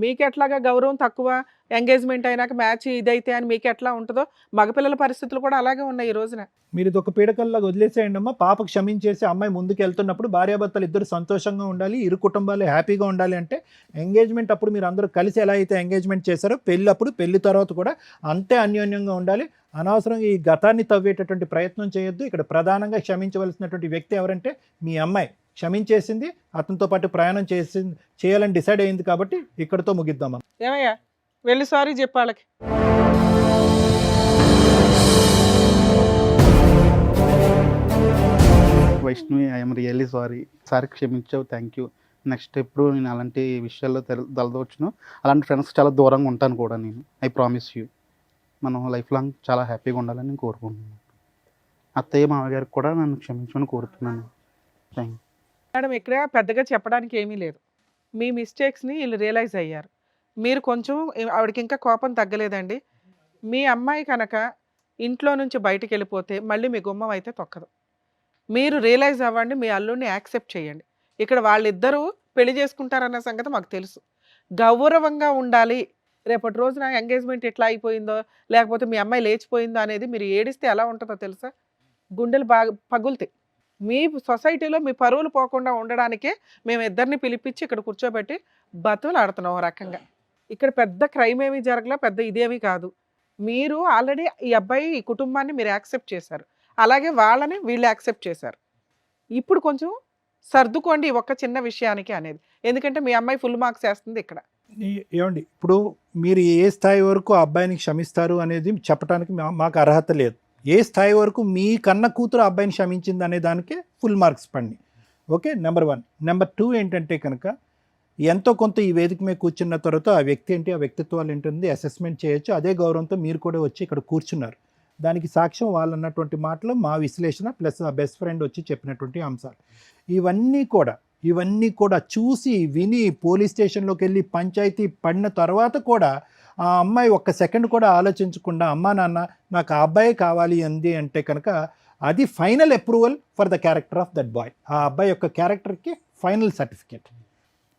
మీకు ఎట్లాగా గౌరవం తక్కువ, ఎంగేజ్మెంట్ అయినాక మ్యాచ్ ఇదైతే అని మీకు ఎట్లా ఉంటుందో మగపిల్లల పరిస్థితులు కూడా అలాగే ఉన్నాయి ఈ రోజున. మీరు ఇది ఒక పీడకల్లాగా వదిలేసేయండి అమ్మా. పాప క్షమించేసి అమ్మాయి ముందుకు వెళ్తున్నప్పుడు భార్యాభర్తలు ఇద్దరు సంతోషంగా ఉండాలి, ఇరు కుటుంబాలు హ్యాపీగా ఉండాలి అంటే ఎంగేజ్మెంట్ అప్పుడు మీరు అందరూ కలిసి ఎలా అయితే ఎంగేజ్మెంట్ చేశారో పెళ్ళి తర్వాత కూడా అంతే అన్యోన్యంగా ఉండాలి. అనవసరంగా ఈ గతాన్ని తవ్వేటటువంటి ప్రయత్నం చేయొద్దు. ఇక్కడ ప్రధానంగా క్షమించవలసినటువంటి వ్యక్తి ఎవరంటే మీ అమ్మాయి. క్షమించేసింది, అతనితో పాటు ప్రయాణం చేయాలని డిసైడ్ అయింది కాబట్టి ఇక్కడితో ముగిద్దామా. ఏమయ్యా వెళ్ళి సారీ చెప్పాళ్ళకి. Vaishnavi, I'm really sorry. Sir క్షమించావు, థ్యాంక్ యూ. నెక్స్ట్ ఎప్పుడు నేను అలాంటి విషయాల్లో తలదవచ్చును. అలాంటి ఫ్రెండ్స్ చాలా దూరంగా ఉంటాను కూడా నేను. I promise you. మనం లైఫ్ లాంగ్ చాలా హ్యాపీగా ఉండాలని నేను కోరుకుంటున్నాను. అత్తయ్య మామగారికి కూడా నన్ను క్షమించమని కోరుతున్నాను. Thank you madam. ఇక్కడ పెద్దగా చెప్పడానికి ఏమీ లేదు. మీ మిస్టేక్స్ని వీళ్ళు రియలైజ్ అయ్యారు. మీరు కొంచెం ఆవిడకి ఇంకా కోపం తగ్గలేదండి. మీ అమ్మాయి కనుక ఇంట్లో నుంచి బయటికి వెళ్ళిపోతే మళ్ళీ మీ గుమ్మం అయితే తొక్కదు. మీరు రియలైజ్ అవ్వండి, మీ అల్లుడిని యాక్సెప్ట్ చేయండి. ఇక్కడ వాళ్ళిద్దరూ పెళ్లి చేసుకుంటారన్న సంగతి మాకు తెలుసు. గౌరవంగా ఉండాలి. రేపటి రోజున ఎంగేజ్మెంట్ ఎట్లా అయిపోయిందో, లేకపోతే మీ అమ్మాయి లేచిపోయిందో అనేది మీరు ఏడిస్తే ఎలా ఉంటుందో తెలుసా? గుండెలు బాగా పగులుతాయి. మీ సొసైటీలో మీ పరువులు పోకుండా ఉండడానికే మేము ఇద్దరిని పిలిపించి ఇక్కడ కూర్చోబెట్టి బతులు ఆడుతున్నాం ఒక రకంగా. ఇక్కడ పెద్ద క్రైమ్ ఏమీ జరగలే, పెద్ద ఇదేమీ కాదు. మీరు ఆల్రెడీ ఈ అబ్బాయి ఈ కుటుంబాన్ని మీరు యాక్సెప్ట్ చేశారు, అలాగే వాళ్ళని వీళ్ళు యాక్సెప్ట్ చేశారు. ఇప్పుడు కొంచెం సర్దుకోండి ఒక్క చిన్న విషయానికి అనేది. ఎందుకంటే మీ అమ్మాయి ఫుల్ మార్క్స్ వేస్తుంది ఇక్కడ. ఏమండి, ఇప్పుడు మీరు ఏ స్థాయి వరకు ఆ అబ్బాయిని క్షమిస్తారు అనేది చెప్పడానికి మాకు అర్హత లేదు. ఏ స్థాయి వరకు మీ కన్న కూతురు అబ్బాయిని క్షమించింది అనే దానికే ఫుల్ మార్క్స్ పండి. Okay, number 1. నెంబర్ 2 ఏంటంటే కనుక ఎంతో కొంత ఈ వేదిక మీద కూర్చున్న తర్వాత ఆ వ్యక్తి ఏంటి, ఆ వ్యక్తిత్వాలు ఏంటుంది అసెస్మెంట్ చేయొచ్చు. అదే గౌరవంతో మీరు కూడా వచ్చి ఇక్కడ కూర్చున్నారు. దానికి సాక్ష్యం వాళ్ళు అన్నటువంటి మాటలు, మా విశ్లేషణ ప్లస్ ఆ బెస్ట్ ఫ్రెండ్ వచ్చి చెప్పినటువంటి అంశాలు. ఇవన్నీ కూడా చూసి విని పోలీస్ స్టేషన్లోకి వెళ్ళి పంచాయతీ పడిన తర్వాత కూడా ఆ అమ్మాయి ఒక్క సెకండ్ కూడా ఆలోచించకుండా అమ్మా నాన్న నాకు ఆ అబ్బాయి కావాలి అంది అంటే కనుక అది final approval for the character of that boy. ఆ అబ్బాయి యొక్క క్యారెక్టర్కి ఫైనల్ సర్టిఫికేట్.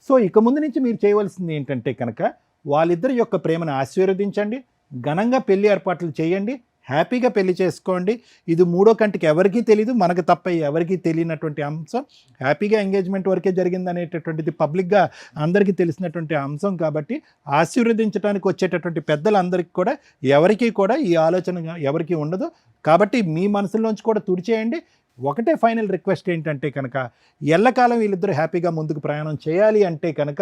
సో ఇక ముందు నుంచి మీరు చేయవలసింది ఏంటంటే కనుక వాళ్ళిద్దరి యొక్క ప్రేమను ఆశీర్వదించండి, ఘనంగా పెళ్లి ఏర్పాట్లు చేయండి, హ్యాపీగా పెళ్లి చేసుకోండి. ఇది మూడో కంటికి ఎవరికీ తెలీదు, మనకు తప్ప ఎవరికీ తెలియనటువంటి అంశం. హ్యాపీగా ఎంగేజ్మెంట్ వరకే జరిగింది అనేటటువంటిది పబ్లిక్గా అందరికీ తెలిసినటువంటి అంశం కాబట్టి ఆశీర్వదించడానికి వచ్చేటటువంటి పెద్దలందరికీ కూడా ఎవరికీ కూడా ఈ ఆలోచన ఎవరికీ ఉండదు. కాబట్టి మీ మనసులోంచి కూడా తుడిచేయండి. ఒకటే ఫైనల్ రిక్వెస్ట్ ఏంటంటే కనుక ఎల్లకాలం వీళ్ళిద్దరూ హ్యాపీగా ముందుకు ప్రయాణం చేయాలి అంటే కనుక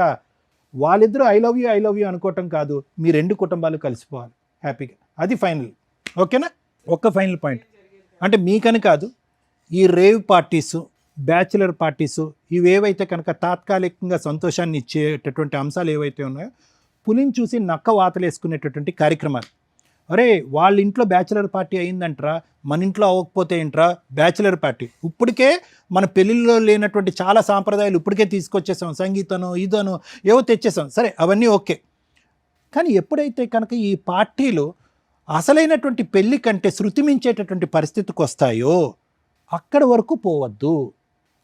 వాళ్ళిద్దరూ ఐ లవ్ యూ అనుకోవటం కాదు, మీ రెండు కుటుంబాలు కలిసిపోవాలి హ్యాపీగా. అది ఫైనల్. ఓకేనా? ఒక్క ఫైనల్ పాయింట్ అంటే మీకని కాదు, ఈ రేవ్ పార్టీసు, బ్యాచులర్ పార్టీసు ఇవేవైతే కనుక తాత్కాలికంగా సంతోషాన్ని ఇచ్చేటటువంటి అంశాలు ఏవైతే ఉన్నాయో, పులిని చూసి నక్క వాతలేసుకునేటటువంటి కార్యక్రమాలు. అరే వాళ్ళ ఇంట్లో బ్యాచులర్ పార్టీ అయిందంటరా, మన ఇంట్లో అవ్వకపోతే ఏంట్రా బ్యాచులర్ పార్టీ. ఇప్పటికే మన పెళ్ళిళ్ళలో లేనటువంటి చాలా సాంప్రదాయాలు ఇప్పటికే తీసుకొచ్చేసాం, సంగీతనో ఇదనో ఏవో తెచ్చేసాం. సరే అవన్నీ ఓకే, కానీ ఎప్పుడైతే కనుక ఈ పార్టీలు అసలైనటువంటి పెళ్లి కంటే శృతి మించేటటువంటి పరిస్థితికి వస్తాయో అక్కడ వరకు పోవద్దు.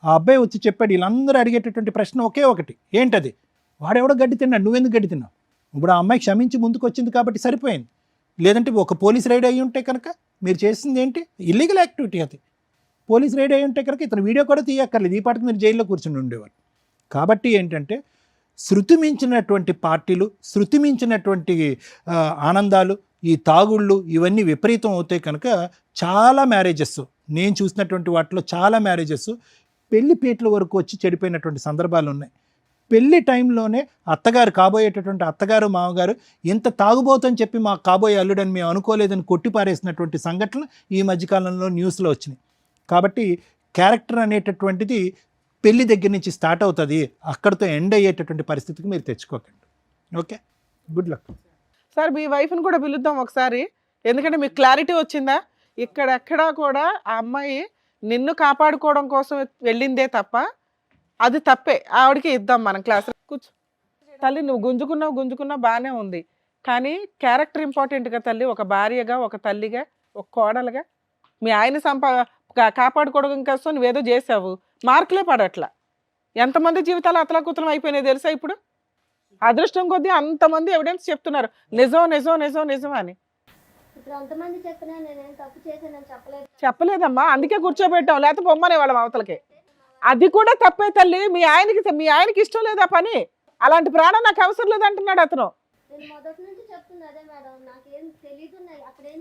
ఆ అబ్బాయి వచ్చి చెప్పాడు, వీళ్ళందరూ అడిగేటటువంటి ప్రశ్న ఒకే ఒకటి, ఏంటది? వాడెవడో గడ్డి తిన్నాడు, నువ్వెందుకు గడ్డి తిన్నావు? ఇప్పుడు ఆ అమ్మాయి క్షమించి ముందుకు వచ్చింది కాబట్టి సరిపోయింది. లేదంటే ఒక పోలీస్ రైడ్ అయ్యి ఉంటే కనుక మీరు చేసింది ఏంటి? ఇల్లీగల్ యాక్టివిటీ అది. పోలీస్ రైడ్ అయ్యి ఉంటే కనుక ఇతను వీడియో కూడా తీయక్కర్లేదు, ఈ పాటికి మీరు జైల్లో కూర్చుని ఉండేవారు. కాబట్టి ఏంటంటే శృతి మించినటువంటి పార్టీలు, శృతి మించినటువంటి ఆనందాలు, ఈ తాగుళ్ళు ఇవన్నీ విపరీతం అవుతాయి కనుక చాలా మ్యారేజెస్, నేను చూసినటువంటి వాటిలో చాలా మ్యారేజెస్ పెళ్లి పీటల వరకు వచ్చి చెడిపోయినటువంటి సందర్భాలు ఉన్నాయి. పెళ్లి టైంలోనే అత్తగారు, కాబోయేటటువంటి అత్తగారు మామగారు ఇంత తాగుబోతని చెప్పి మా కాబోయే అల్లుడని మేము అనుకోలేదని కొట్టిపారేసినటువంటి సంఘటనలు ఈ మధ్యకాలంలో న్యూస్లో వచ్చినాయి. కాబట్టి క్యారెక్టర్ అనేటటువంటిది పెళ్లి దగ్గర నుంచి స్టార్ట్ అవుతుంది, అక్కడితో ఎండ్ అయ్యేటటువంటి పరిస్థితికి మీరు తెచ్చుకోకండి. Okay, good luck. సార్ మీ వైఫ్ని కూడా పిలుద్దాం ఒకసారి, ఎందుకంటే మీకు క్లారిటీ వచ్చిందా? ఇక్కడెక్కడా కూడా ఆ అమ్మాయి నిన్ను కాపాడుకోవడం కోసం వెళ్ళిందే తప్ప అది తప్పే. ఆవిడకి ఇద్దాం మనం క్లాస్. కూర్చో తల్లి, నువ్వు గుంజుకున్నావు బాగానే ఉంది, కానీ క్యారెక్టర్ ఇంపార్టెంట్ కదా తల్లి. ఒక భార్యగా, ఒక తల్లిగా, ఒక కోడలుగా మీ ఆయన కాపాడుకోవడం కోసం నువ్వేదో చేసావు, మార్కులే పడట్లా. ఎంతమంది జీవితాలు అతలాకుతలం అయిపోయినాయి తెలుసా ఇప్పుడు? అదృష్టం కొద్దీ అంతమంది ఎవిడెన్స్ చెప్తున్నారు నిజం అని. ఇప్పుడు అంతమంది చెప్పినా నేనేం తప్పు చేశానని చెప్పలేదమ్మా, అందుకే కూర్చోబెట్టాం, లేకపోతే బొమ్మనే వాళ్ళం అవతలకి. అది కూడా తప్పే తల్లి. మీ ఆయనకి ఇష్టం లేదా పని? అలాంటి ప్రాణం నాకు అవసరం లేదు అంటున్నాడు అతను.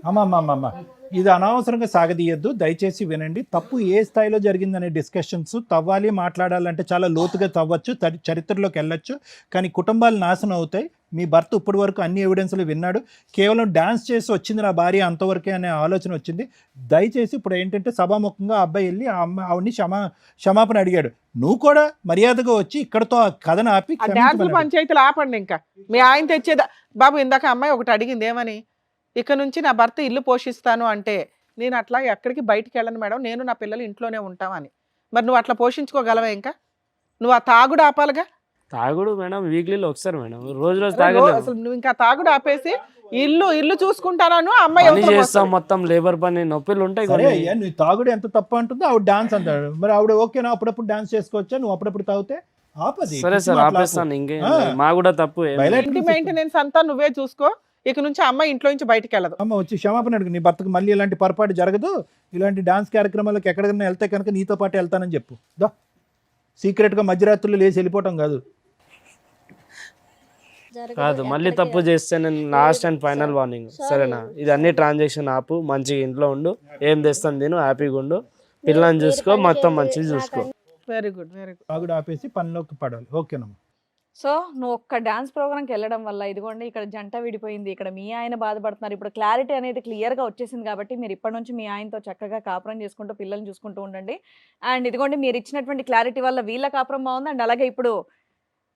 అమ్మమ్మమ్మ, ఇది అనవసరంగా సాగదీయద్దు, దయచేసి వినండి. తప్పు ఏ స్థాయిలో జరిగిందనే డిస్కషన్స్ తవ్వాలి, మాట్లాడాలంటే చాలా లోతుగా తవ్వచ్చు, చరిత్రలోకి వెళ్ళొచ్చు, కానీ కుటుంబాలు నాశనం అవుతాయి. మీ భర్త ఇప్పటి వరకు అన్ని ఎవిడెన్స్లు విన్నాడు, కేవలం డ్యాన్స్ చేసి వచ్చింది నా భార్య అంతవరకే అనే ఆలోచన వచ్చింది. దయచేసి ఇప్పుడు ఏంటంటే సభాముఖంగా ఆ అబ్బాయి వెళ్ళి ఆవిడ్ని క్షమాపణ అడిగాడు. నువ్వు కూడా మర్యాదగా వచ్చి ఇక్కడతో ఆ కథను ఆపి పంచాయతీలు ఆపండి. ఇంకా మీ ఆయన తెచ్చేదా బాబు? ఇందాక అమ్మాయి ఒకటి అడిగింది, ఏమని? ఇక నుంచి నా భర్త ఇల్లు పోషిస్తాను అంటే నేను అట్లా ఎక్కడికి బయటికి వెళ్ళను మేడం, నేను నా పిల్లలు ఇంట్లోనే ఉంటామని. మరి నువ్వు అట్లా పోషించుకోగలవా? ఇంకా నువ్వు ఆ తాగుడు ఆపాలిగా. తాగుడు మేడం వీక్లీలో ఒకసారి మేడం, రోజు తాగలేదు. అసలు నువ్వు ఇంకా తాగుడు ఆపేసి ఇల్లు చూసుకుంటాను అమ్మాయి చేస్తాం, మొత్తం లేబర్ పని నొప్పిలు ఉంటాయి. నువ్వు తాగుడు ఎంత తప్పు అంటుందో ఆవిడ డాన్స్ అంటాడు, మరి ఆవిడ ఓకేనా అప్పుడప్పుడు డాన్స్ చేసుకోవచ్చా? నువ్వు అప్పుడప్పుడు తాగితే ఆపది. సరే సార్ ఆపేస్తాను, ఇంకే మా కూడా తప్పు. ఇంటి మెయింటెనెన్స్ అంతా నువ్వే చూసుకో, ఇక నుంచి అమ్మాయి ఇంట్లో నుంచి బయటకు వెళ్ళదు. అమ్మ వచ్చి క్షమాపణ అడుగు, నీ భర్తకు మళ్ళీ ఇలాంటి పొరపాటు జరగదు, ఇలాంటి డాన్స్ కార్యక్రమాలకు ఎక్కడికైనా వెళ్తే కనుక నీతో పాటు వెళ్తానని చెప్పు. దా సీక్రెట్గా మధ్యరాత్రులు లేచి వెళ్ళిపోవటం కాదు. మళ్ళీ తప్పు చేస్తే నేను లాస్ట్ అండ్ ఫైనల్ వార్నింగ్, సరేనా? ఇది అన్ని ట్రాన్సాక్షన్ ఆపు, మంచిగా ఇంట్లో ఉండు, ఏం తెస్తాను నేను, హ్యాపీగా ఉండు, పిల్లల్ని చూసుకో, మొత్తం మంచిగా చూసుకో. Very good. తాగుడు ఆపేసి పనిలోకి పడాలి. ఓకేనమ్మా. సో నువ్వు ఒక్క డాన్స్ ప్రోగ్రామ్కి వెళ్ళడం వల్ల ఇదిగోండి ఇక్కడ జంట విడిపోయింది, ఇక్కడ మీ ఆయన బాధపడుతున్నారు. ఇప్పుడు క్లారిటీ అనేది క్లియర్గా వచ్చేసింది కాబట్టి మీరు ఇప్పటి నుంచి మీ ఆయనతో చక్కగా కాపురం చేసుకుంటూ పిల్లల్ని చూసుకుంటూ ఉండండి. అండ్ ఇదిగోండి మీరు ఇచ్చినటువంటి క్లారిటీ వల్ల వీళ్ళ కాపురం బాగుంది, అండ్ అలాగే ఇప్పుడు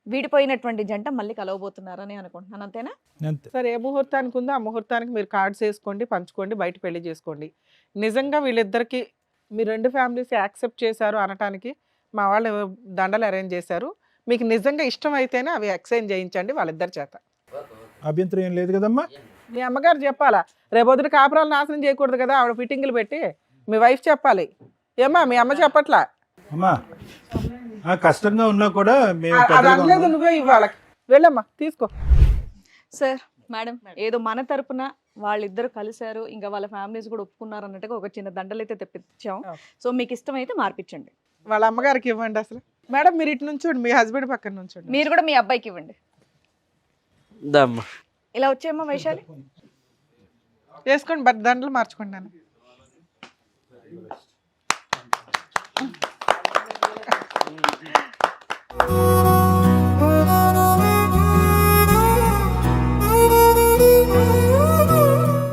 విడిపోయినటువంటి జంట మళ్ళీ కలవబోతున్నారని అనుకుంటున్నాను. అంతేనా? సరే, ఏ ముహూర్తానికి ఉందో ఆ ముహూర్తానికి మీరు కార్డ్స్ వేసుకోండి, పంచుకోండి, బయట పెళ్లి చేసుకోండి. నిజంగా వీళ్ళిద్దరికి మీ రెండు ఫ్యామిలీస్ యాక్సెప్ట్ చేశారు అనటానికి మా వాళ్ళు దండలు అరేంజ్ చేశారు. మీకు నిజంగా ఇష్టం అయితేనే అవి ఎక్స్చేంజ్ చేయించండి వాళ్ళిద్దరి చేత. అభ్యంతరం ఏం లేదు కదమ్మా? మీ అమ్మగారు చెప్పాలా, రేపొద్దున కాపురాలు నాశనం చేయకూడదు కదా, ఆవిడ ఫిట్టింగ్లు పెట్టి మీ వైఫ్ చెప్పాలి. ఏమ్మా మీ అమ్మ చెప్పట్లా? అమ్మా కష్టంగా ఉన్నా కూడా నువ్వే ఇవ్వాలి. వెళ్ళమ్మా తీసుకో. సార్ మేడం ఏదో మన తరపున వాళ్ళిద్దరు కలిశారు, ఇంకా వాళ్ళ ఫ్యామిలీస్ కూడా ఒప్పుకున్నారు అన్నట్టుగా ఒక చిన్న దండలు అయితే తెప్పించాం. సో మీకు ఇష్టమైతే మార్పించండి. వాళ్ళ అమ్మగారికి ఇవ్వండి అసలు. మేడం మీరు ఇటు నుంచోండి, మీ హస్బెండ్ పక్కన నుంచోండి. మీరు కూడా మీ అబ్బాయికి ఇవ్వండి. దమ్మా ఇలా వచ్చేయమ్మా వైశాలి. వేసుకోండి, బట్ దండలు మార్చుకోండి నాన్న.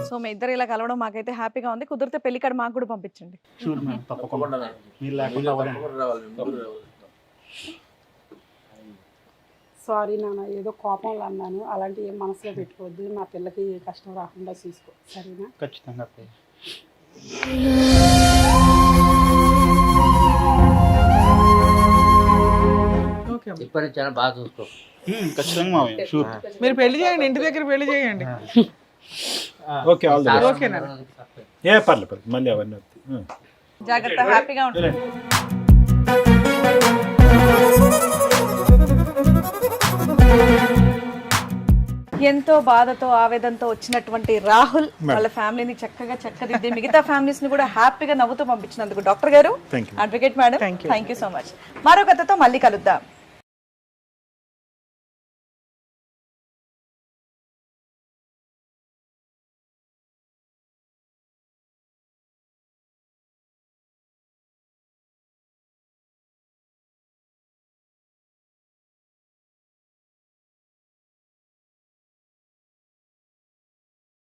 సో మీ ఇద్దరు ఇలా కలవడం మాకైతే హ్యాపీగా ఉంది. కుదిరితే పెళ్లి కార్డు మాకు కూడా పంపించండి. షూర్ మేడం, తప్పకుండా. మీరు లేకుండా అవ్వదండి. సారీ నాన్న, ఏదో కోపంలో అన్నాను, అలాంటి ఏం మనసులో పెట్టుకోవద్దు. మా పిల్లకి కష్టం రాకుండా చూసుకో, సరేనా? ఖచ్చితంగా. ఇప్పటి నుంచి చాలా బాగా చూసుకో. ఖచ్చితంగా మావయ్య, షూర్. మీరు పెళ్లి చేయండి, ఇంటి దగ్గర పెళ్లి చేయండి. Okay, all the best. ఓకేనా? పర్లేదు, మళ్ళీ అవన్నీ జాగ్రత్త, హ్యాపీగా ఉంటుంది. ఎంతో బాధతో ఆవేదనతో వచ్చినటువంటి రాహుల్ వాళ్ళ ఫ్యామిలీని చక్కగా చక్కదిద్ది మిగతా ఫ్యామిలీస్ ని కూడా హ్యాపీగా నవ్వుతూ పంపించినందుకు డాక్టర్ గారు, advocate madam, thank you so much. మరో కథతో మళ్ళీ కలుద్దాం.